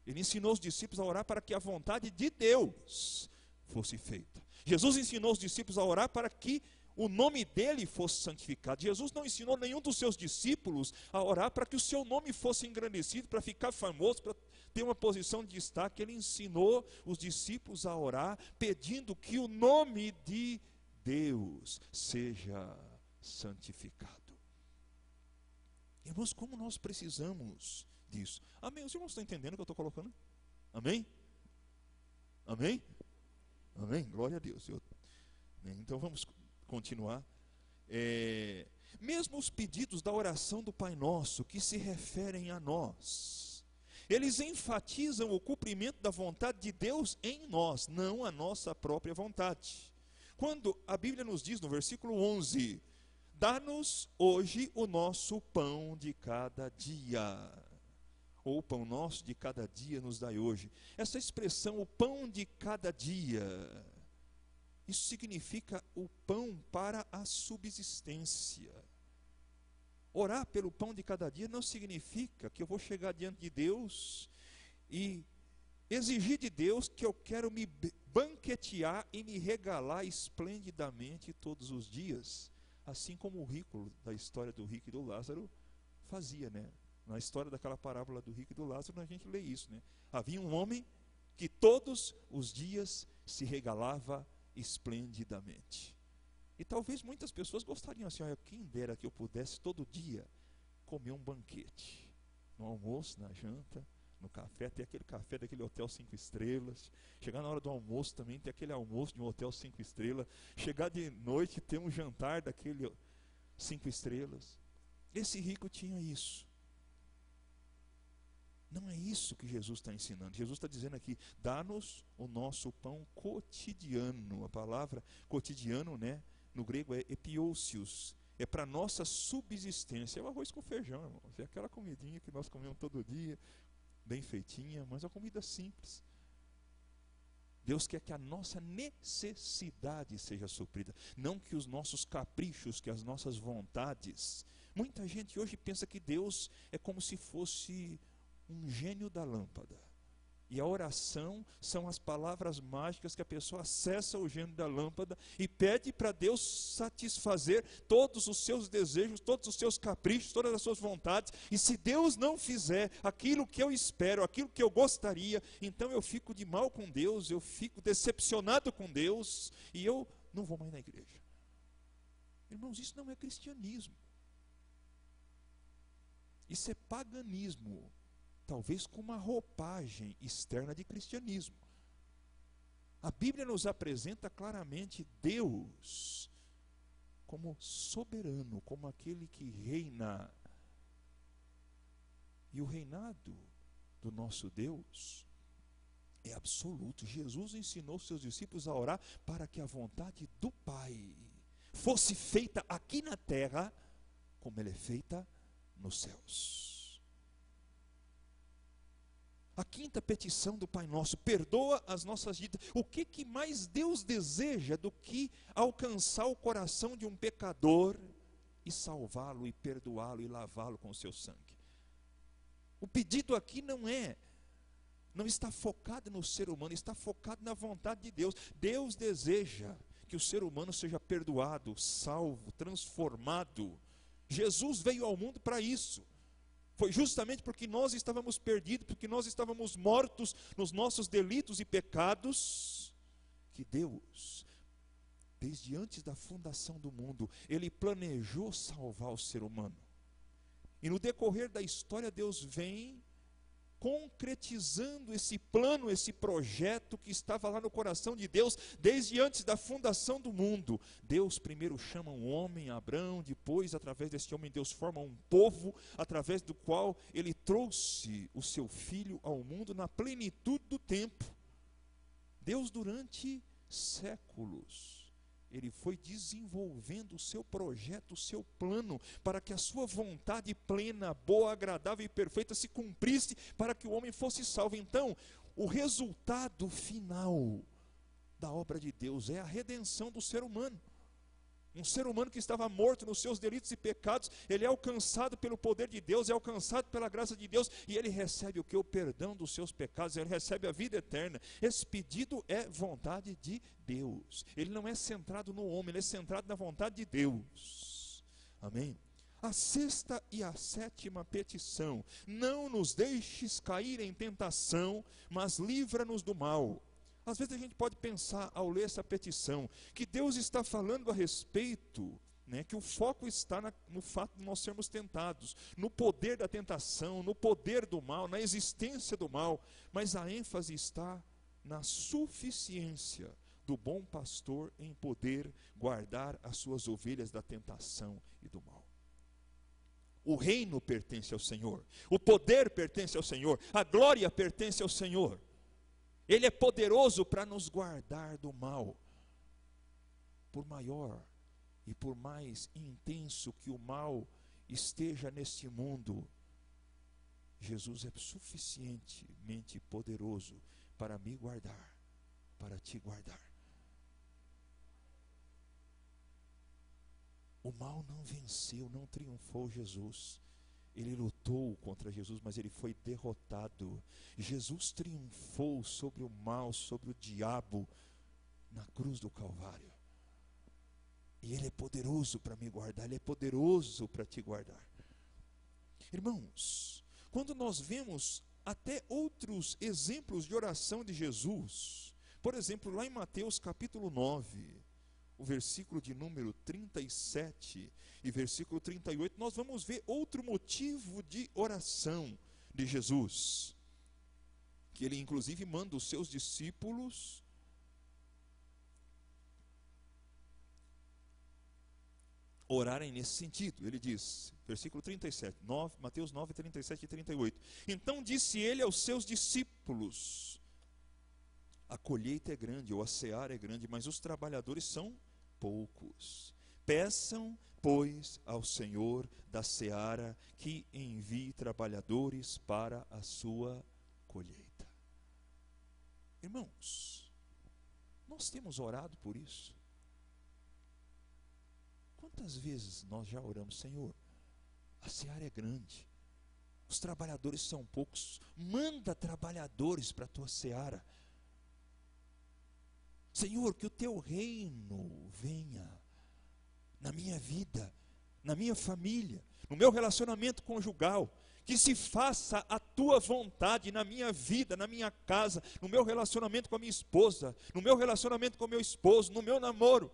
S3: Ele ensinou os discípulos a orar para que a vontade de Deus fosse feita. Jesus ensinou os discípulos a orar para que o nome dele fosse santificado. Jesus não ensinou nenhum dos seus discípulos a orar para que o seu nome fosse engrandecido, para ficar famoso, para ter uma posição de destaque. Ele ensinou os discípulos a orar pedindo que o nome de Deus seja santificado. Irmãos, como nós precisamos disso? Amém? Os irmãos estão entendendo o que eu estou colocando? Amém? Amém? Amém? Glória a Deus. Então vamos continuar. Mesmo os pedidos da oração do Pai Nosso, que se referem a nós, eles enfatizam o cumprimento da vontade de Deus em nós, não a nossa própria vontade. Quando a Bíblia nos diz no versículo 11, dá-nos hoje o nosso pão de cada dia, ou o pão nosso de cada dia nos dai hoje. Essa expressão, o pão de cada dia, isso significa o pão para a subsistência. Orar pelo pão de cada dia não significa que eu vou chegar diante de Deus e exigir de Deus que eu quero me banquetear e me regalar esplendidamente todos os dias, assim como o rico da história do rico e do Lázaro fazia, né? Na história daquela parábola do rico e do Lázaro, a gente lê isso, né? Havia um homem que todos os dias se regalava esplendidamente. E talvez muitas pessoas gostariam assim, olha, quem dera que eu pudesse todo dia comer um banquete, no almoço, na janta, no café, ter aquele café daquele hotel 5 estrelas, chegar na hora do almoço também, ter aquele almoço de um hotel 5 estrelas, chegar de noite e ter um jantar daquele 5 estrelas. Esse rico tinha isso. Não é isso que Jesus está ensinando. Jesus está dizendo aqui, dá-nos o nosso pão cotidiano. A palavra cotidiano, né, no grego é epiousios. É para nossa subsistência. É o arroz com feijão, irmãos. É aquela comidinha que nós comemos todo dia, bem feitinha, mas é uma comida simples. Deus quer que a nossa necessidade seja suprida, não que os nossos caprichos, que as nossas vontades. Muita gente hoje pensa que Deus é como se fosse um gênio da lâmpada. E a oração são as palavras mágicas que a pessoa acessa o gênio da lâmpada e pede para Deus satisfazer todos os seus desejos, todos os seus caprichos, todas as suas vontades. E se Deus não fizer aquilo que eu espero, aquilo que eu gostaria, então eu fico de mal com Deus, eu fico decepcionado com Deus e eu não vou mais na igreja. Irmãos, isso não é cristianismo. Isso é paganismo. Talvez com uma roupagem externa de cristianismo. A Bíblia nos apresenta claramente Deus como soberano, como aquele que reina. E o reinado do nosso Deus é absoluto. Jesus ensinou seus discípulos a orar para que a vontade do Pai fosse feita aqui na terra, como ela é feita nos céus. A quinta petição do Pai Nosso, perdoa as nossas dívidas. O que mais Deus deseja do que alcançar o coração de um pecador e salvá-lo e perdoá-lo e lavá-lo com o seu sangue? O pedido aqui não está focado no ser humano, está focado na vontade de Deus. Deus deseja que o ser humano seja perdoado, salvo, transformado. Jesus veio ao mundo para isso. Foi justamente porque nós estávamos perdidos, porque nós estávamos mortos nos nossos delitos e pecados, que Deus desde antes da fundação do mundo, Ele planejou salvar o ser humano. E no decorrer da história, Deus vem concretizando esse plano, esse projeto que estava lá no coração de Deus, desde antes da fundação do mundo. Deus primeiro chama um homem, Abrão, depois, através desse homem, Deus forma um povo, através do qual Ele trouxe o seu filho ao mundo na plenitude do tempo. Deus, durante séculos, Ele foi desenvolvendo o seu projeto, o seu plano, para que a sua vontade plena, boa, agradável e perfeita se cumprisse, para que o homem fosse salvo. Então, o resultado final da obra de Deus é a redenção do ser humano. Um ser humano que estava morto nos seus delitos e pecados, ele é alcançado pelo poder de Deus, é alcançado pela graça de Deus, e ele recebe o que? O perdão dos seus pecados, ele recebe a vida eterna. Esse pedido é vontade de Deus. Ele não é centrado no homem, ele é centrado na vontade de Deus. Amém? A sexta e a sétima petição: não nos deixes cair em tentação, mas livra-nos do mal. Às vezes a gente pode pensar, ao ler essa petição, que Deus está falando a respeito, que o foco está no fato de nós sermos tentados, no poder da tentação, no poder do mal, na existência do mal, mas a ênfase está na suficiência do bom pastor em poder guardar as suas ovelhas da tentação e do mal. O reino pertence ao Senhor, o poder pertence ao Senhor, a glória pertence ao Senhor. Ele é poderoso para nos guardar do mal. Por maior e por mais intenso que o mal esteja neste mundo, Jesus é suficientemente poderoso para me guardar, para te guardar. O mal não venceu, não triunfou Jesus. Ele lutou contra Jesus, mas ele foi derrotado. Jesus triunfou sobre o mal, sobre o diabo, na cruz do Calvário. E Ele é poderoso para me guardar, Ele é poderoso para te guardar. Irmãos, quando nós vemos até outros exemplos de oração de Jesus, por exemplo, lá em Mateus capítulo 9, o versículo de número 37 e versículo 38, nós vamos ver outro motivo de oração de Jesus, que ele inclusive manda os seus discípulos orarem nesse sentido. Ele diz, versículo 37, Mateus 9, 37 e 38, então disse ele aos seus discípulos: a colheita é grande, ou a seara é grande, mas os trabalhadores são poucos. Peçam, pois, ao Senhor da seara que envie trabalhadores para a sua colheita. Irmãos, nós temos orado por isso. Quantas vezes nós já oramos: Senhor, a seara é grande, os trabalhadores são poucos, manda trabalhadores para a tua seara. Senhor, que o teu reino venha na minha vida, na minha família, no meu relacionamento conjugal, que se faça a tua vontade na minha vida, na minha casa, no meu relacionamento com a minha esposa, no meu relacionamento com o meu esposo, no meu namoro.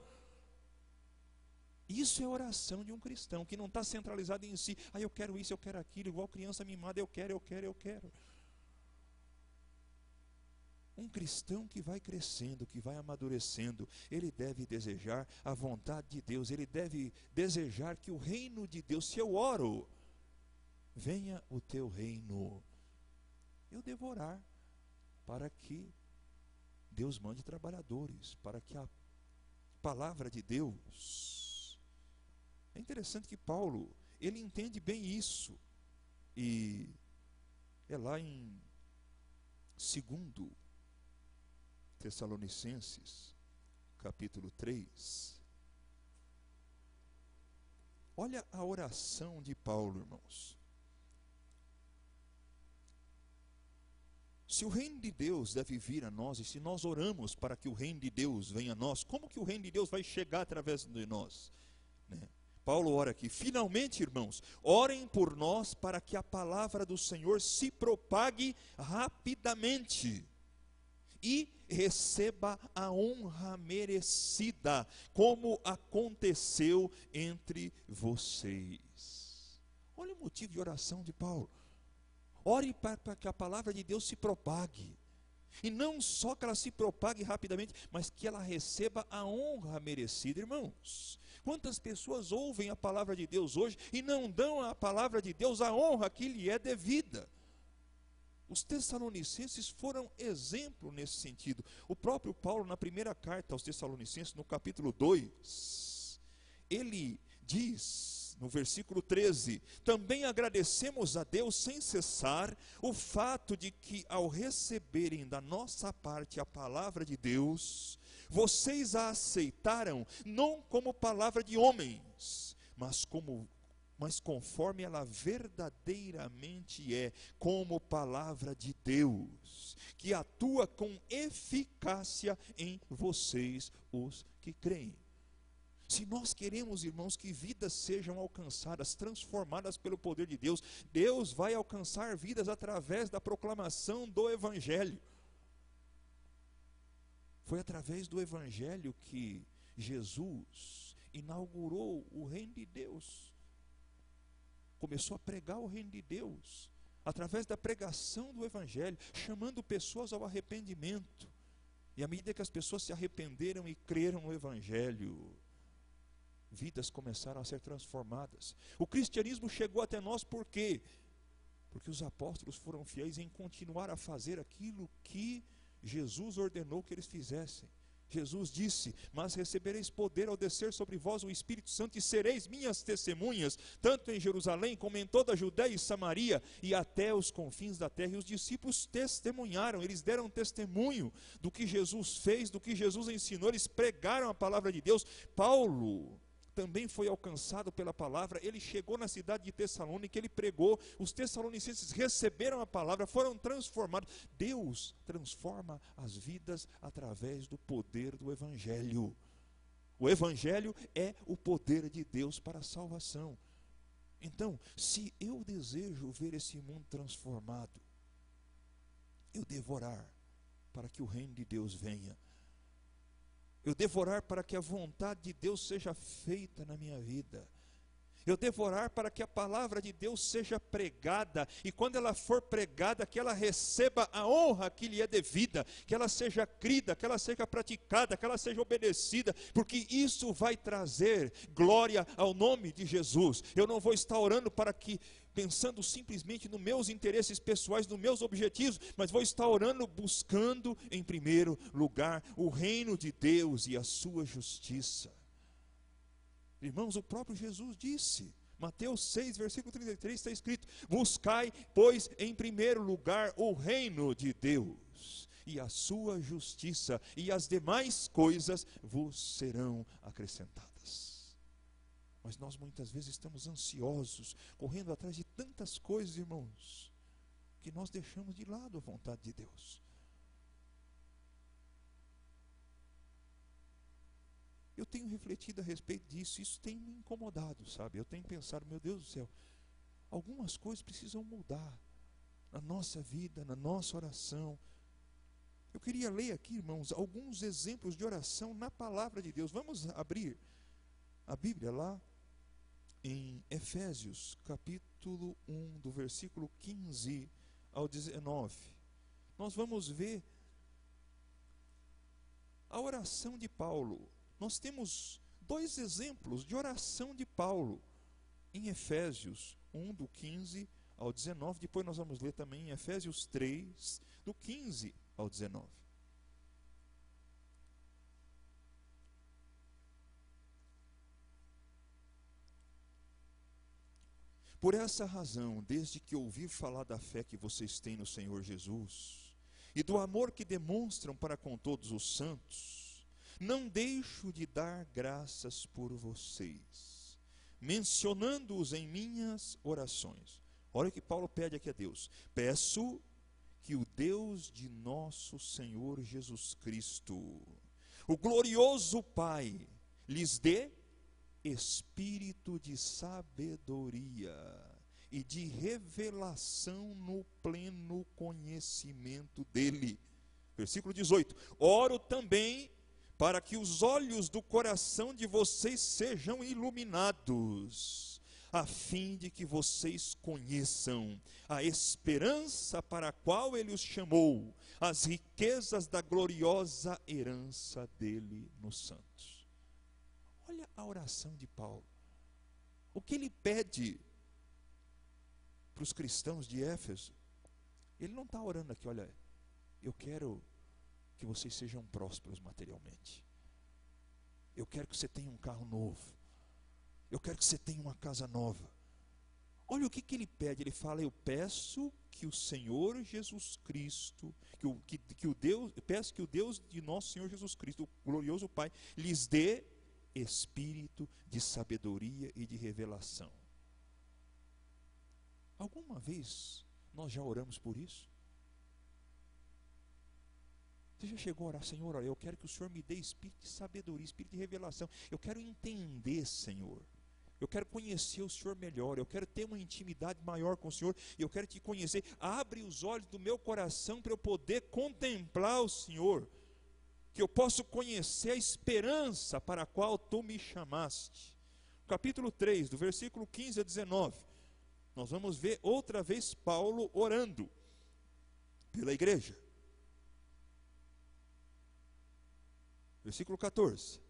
S3: Isso é oração de um cristão, que não está centralizado em si. Eu quero isso, eu quero aquilo, igual criança mimada, eu quero. Um cristão que vai crescendo, que vai amadurecendo, ele deve desejar a vontade de Deus, ele deve desejar que o reino de Deus, se eu oro, venha o teu reino, eu devo orar para que Deus mande trabalhadores, para que a palavra de Deus... É interessante que Paulo, ele entende bem isso, e é lá em 2 Tessalonicenses, capítulo 3. Olha a oração de Paulo, irmãos. Se o reino de Deus deve vir a nós, e se nós oramos para que o reino de Deus venha a nós, como que o reino de Deus vai chegar através de nós? Paulo ora aqui: finalmente, irmãos, orem por nós para que a palavra do Senhor se propague rapidamente, e receba a honra merecida, como aconteceu entre vocês. Olha o motivo de oração de Paulo. Ore para que a palavra de Deus se propague. E não só que ela se propague rapidamente, mas que ela receba a honra merecida. Irmãos, quantas pessoas ouvem a palavra de Deus hoje e não dão à palavra de Deus a honra que lhe é devida? Os Tessalonicenses foram exemplo nesse sentido. O próprio Paulo, na primeira carta aos Tessalonicenses, no capítulo 2, ele diz, no versículo 13: também agradecemos a Deus sem cessar o fato de que, ao receberem da nossa parte a palavra de Deus, vocês a aceitaram não como palavra de homens, mas conforme ela verdadeiramente é, como palavra de Deus, que atua com eficácia em vocês, os que creem. Se nós queremos, irmãos, que vidas sejam alcançadas, transformadas pelo poder de Deus, Deus vai alcançar vidas através da proclamação do Evangelho. Foi através do Evangelho que Jesus inaugurou o reino de Deus. Começou a pregar o reino de Deus, através da pregação do Evangelho, chamando pessoas ao arrependimento. E à medida que as pessoas se arrependeram e creram no Evangelho, vidas começaram a ser transformadas. O cristianismo chegou até nós por quê? Porque os apóstolos foram fiéis em continuar a fazer aquilo que Jesus ordenou que eles fizessem. Jesus disse: mas recebereis poder ao descer sobre vós o Espírito Santo, e sereis minhas testemunhas, tanto em Jerusalém como em toda a Judéia e Samaria, e até os confins da terra. E os discípulos testemunharam, eles deram testemunho do que Jesus fez, do que Jesus ensinou, eles pregaram a palavra de Deus. Paulo também foi alcançado pela palavra, ele chegou na cidade de Tessalônica, ele pregou, os tessalonicenses receberam a palavra, foram transformados. Deus transforma as vidas através do poder do Evangelho. O Evangelho é o poder de Deus para a salvação. Então, se eu desejo ver esse mundo transformado, eu devo orar para que o reino de Deus venha. Eu devo orar para que a vontade de Deus seja feita na minha vida. Eu devo orar para que a palavra de Deus seja pregada, e quando ela for pregada, que ela receba a honra que lhe é devida, que ela seja crida, que ela seja praticada, que ela seja obedecida, porque isso vai trazer glória ao nome de Jesus. Eu não vou estar orando para que, pensando simplesmente nos meus interesses pessoais, nos meus objetivos, mas vou estar orando buscando em primeiro lugar o reino de Deus e a sua justiça. Irmãos, o próprio Jesus disse, Mateus 6, versículo 33, está escrito: buscai, pois, em primeiro lugar o reino de Deus e a sua justiça, e as demais coisas vos serão acrescentadas. Mas nós muitas vezes estamos ansiosos, correndo atrás de tantas coisas, irmãos, que nós deixamos de lado a vontade de Deus. Eu tenho refletido a respeito disso, isso tem me incomodado, sabe? Eu tenho pensado, meu Deus do céu, algumas coisas precisam mudar na nossa vida, na nossa oração. Eu queria ler aqui, irmãos, alguns exemplos de oração na palavra de Deus. Vamos abrir a Bíblia lá em Efésios, capítulo 1, do versículo 15 ao 19. Nós vamos ver a oração de Paulo. Nós temos dois exemplos de oração de Paulo em Efésios 1, do 15 ao 19. Depois nós vamos ler também em Efésios 3, do 15 ao 19. Por essa razão, desde que ouvi falar da fé que vocês têm no Senhor Jesus e do amor que demonstram para com todos os santos, não deixo de dar graças por vocês, mencionando-os em minhas orações. Olha o que Paulo pede aqui a Deus: peço que o Deus de nosso Senhor Jesus Cristo, o glorioso Pai, lhes dê espírito de sabedoria e de revelação no pleno conhecimento dele, Versículo 18: oro também para que os olhos do coração de vocês sejam iluminados, a fim de que vocês conheçam a esperança para a qual Ele os chamou, as riquezas da gloriosa herança dele nos santos. Olha a oração de Paulo. O que ele pede para os cristãos de Éfeso? Ele não está orando aqui, olha, eu quero que vocês sejam prósperos materialmente. Eu quero que você tenha um carro novo. Eu quero que você tenha uma casa nova. Olha o que ele pede. Ele fala: eu peço que o Senhor Jesus Cristo, peço que o Deus de nosso Senhor Jesus Cristo, o glorioso Pai, lhes dê espírito de sabedoria e de revelação. Alguma vez nós já oramos por isso? Você já chegou a orar: Senhor, olha, eu quero que o Senhor me dê espírito de sabedoria, espírito de revelação. Eu quero entender, Senhor. Eu quero conhecer o Senhor melhor. Eu quero ter uma intimidade maior com o Senhor. Eu quero te conhecer. Abre os olhos do meu coração para eu poder contemplar o Senhor. Que eu possa conhecer a esperança para a qual tu me chamaste. Capítulo 3, do versículo 15 a 19. Nós vamos ver outra vez Paulo orando pela igreja. Versículo 14,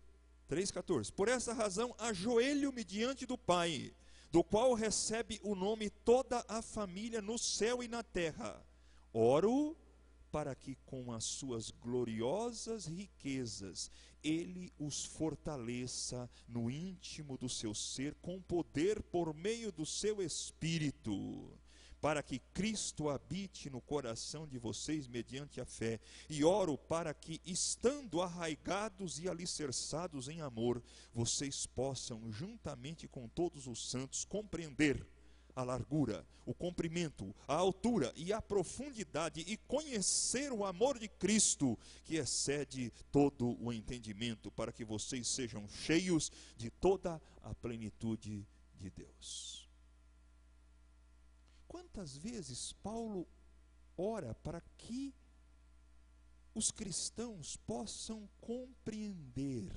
S3: 3,14. Por essa razão ajoelho-me diante do Pai, do qual recebe o nome toda a família no céu e na terra. Oro para que com as suas gloriosas riquezas Ele os fortaleça no íntimo do seu ser, com poder por meio do seu Espírito, para que Cristo habite no coração de vocês mediante a fé. E oro para que, estando arraigados e alicerçados em amor, vocês possam, juntamente com todos os santos, compreender a largura, o comprimento, a altura e a profundidade, e conhecer o amor de Cristo, que excede todo o entendimento, para que vocês sejam cheios de toda a plenitude de Deus. Quantas vezes Paulo ora para que os cristãos possam compreender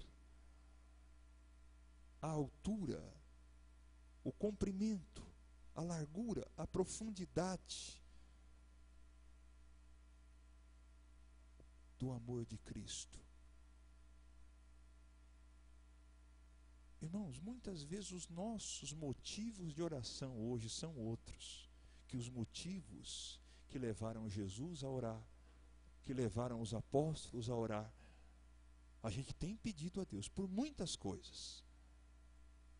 S3: a altura, o comprimento, a largura, a profundidade do amor de Cristo. Irmãos, muitas vezes os nossos motivos de oração hoje são outros que os motivos que levaram Jesus a orar, que levaram os apóstolos a orar. A gente tem pedido a Deus por muitas coisas.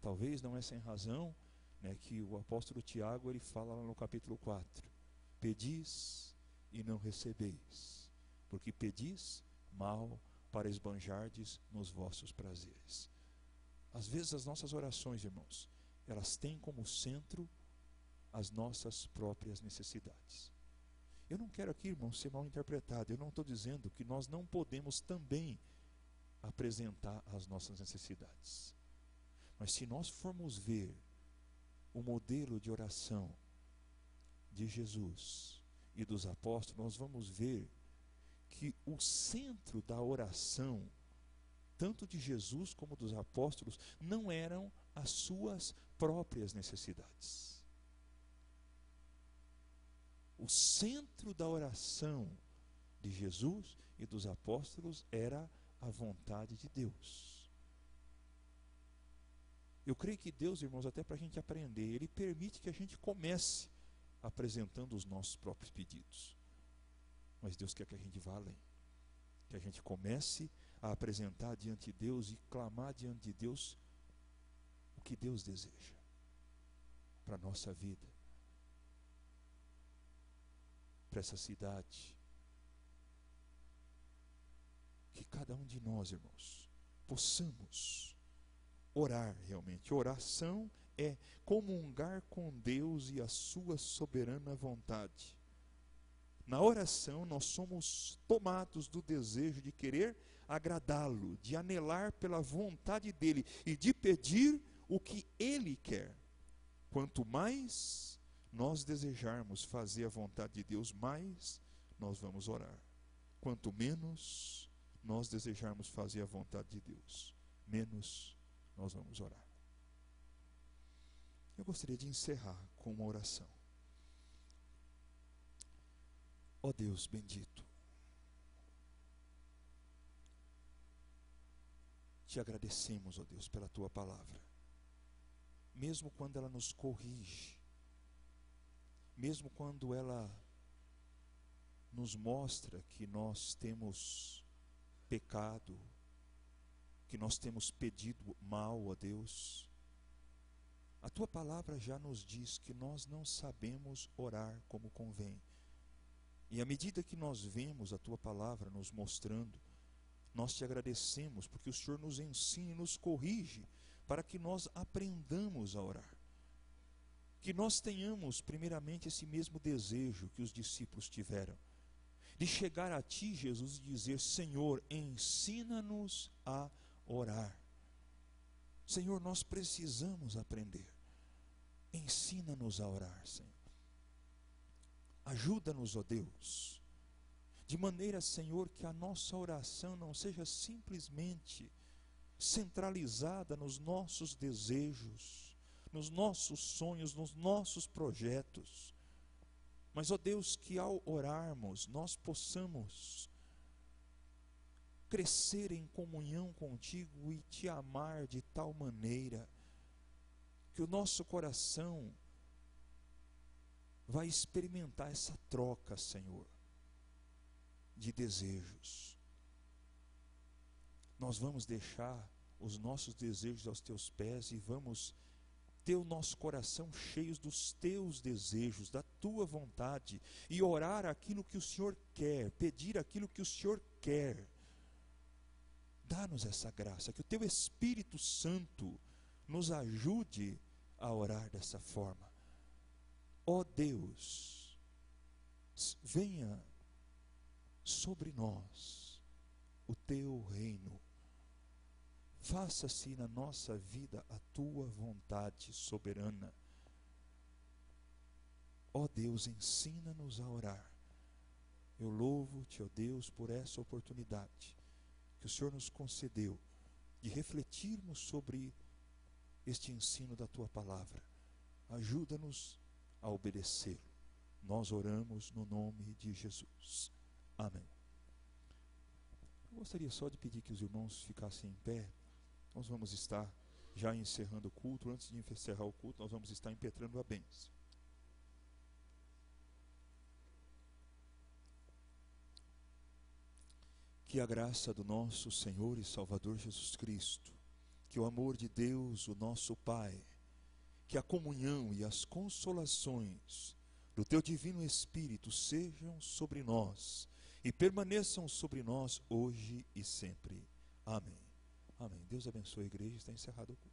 S3: Talvez não é sem razão, né, que o apóstolo Tiago ele fala lá no capítulo 4: pedis e não recebeis, porque pedis mal para esbanjardes nos vossos prazeres. Às vezes as nossas orações, irmãos, elas têm como centro as nossas próprias necessidades. Eu não quero aqui, irmão, ser mal interpretado. Eu não estou dizendo que nós não podemos também apresentar as nossas necessidades. Mas se nós formos ver o modelo de oração de Jesus e dos apóstolos, nós vamos ver que o centro da oração, tanto de Jesus como dos apóstolos, não eram as suas próprias necessidades. O centro da oração de Jesus e dos apóstolos era a vontade de Deus. Eu creio que Deus, irmãos, até para a gente aprender, Ele permite que a gente comece apresentando os nossos próprios pedidos. Mas Deus quer que a gente vá além. Que a gente comece a apresentar diante de Deus e clamar diante de Deus o que Deus deseja para a nossa vida, para essa cidade. Que cada um de nós, irmãos, possamos orar realmente. Oração é comungar com Deus e a sua soberana vontade. Na oração nós somos tomados do desejo de querer agradá-lo, de anelar pela vontade dele e de pedir o que ele quer. Quanto mais nós desejarmos fazer a vontade de Deus, mais nós vamos orar. quanto menos nós desejarmos fazer a vontade de Deus, menos nós vamos orar. Eu gostaria de encerrar com uma oração. Ó Deus bendito, te agradecemos, ó Deus, pela tua palavra. Mesmo quando ela nos corrige, mesmo quando ela nos mostra que nós temos pecado, que nós temos pedido mal a Deus, a tua palavra já nos diz que nós não sabemos orar como convém. E à medida que nós vemos a tua palavra nos mostrando, nós te agradecemos porque o Senhor nos ensina e nos corrige para que nós aprendamos a orar. Que nós tenhamos primeiramente esse mesmo desejo que os discípulos tiveram, de chegar a ti, Jesus, e dizer: Senhor, ensina-nos a orar. Senhor, nós precisamos aprender. Ensina-nos a orar, Senhor. Ajuda-nos, ó Deus, de maneira, Senhor, que a nossa oração não seja simplesmente centralizada nos nossos desejos, nos nossos sonhos, nos nossos projetos, mas, ó Deus, que ao orarmos nós possamos crescer em comunhão contigo e te amar de tal maneira que o nosso coração vai experimentar essa troca, Senhor, de desejos. Nós vamos deixar os nossos desejos aos teus pés e vamos ter o nosso coração cheio dos teus desejos, da tua vontade, e orar aquilo que o Senhor quer, pedir aquilo que o Senhor quer. Dá-nos essa graça, que o teu Espírito Santo nos ajude a orar dessa forma. Ó Deus, venha sobre nós o teu reino. Faça-se na nossa vida a tua vontade soberana. Ó Deus, ensina-nos a orar. Eu louvo-te, ó Deus, por essa oportunidade que o Senhor nos concedeu de refletirmos sobre este ensino da tua palavra. Ajuda-nos a obedecê-lo. Nós oramos no nome de Jesus. Amém. Eu gostaria só de pedir que os irmãos ficassem em pé. Nós vamos estar já encerrando o culto. Antes de encerrar o culto, nós vamos estar impetrando a bênção. Que a graça do nosso Senhor e Salvador Jesus Cristo, que o amor de Deus, o nosso Pai, que a comunhão e as consolações do teu divino Espírito sejam sobre nós e permaneçam sobre nós hoje e sempre. Amém. Amém. Deus abençoe a igreja. Está encerrado o culto.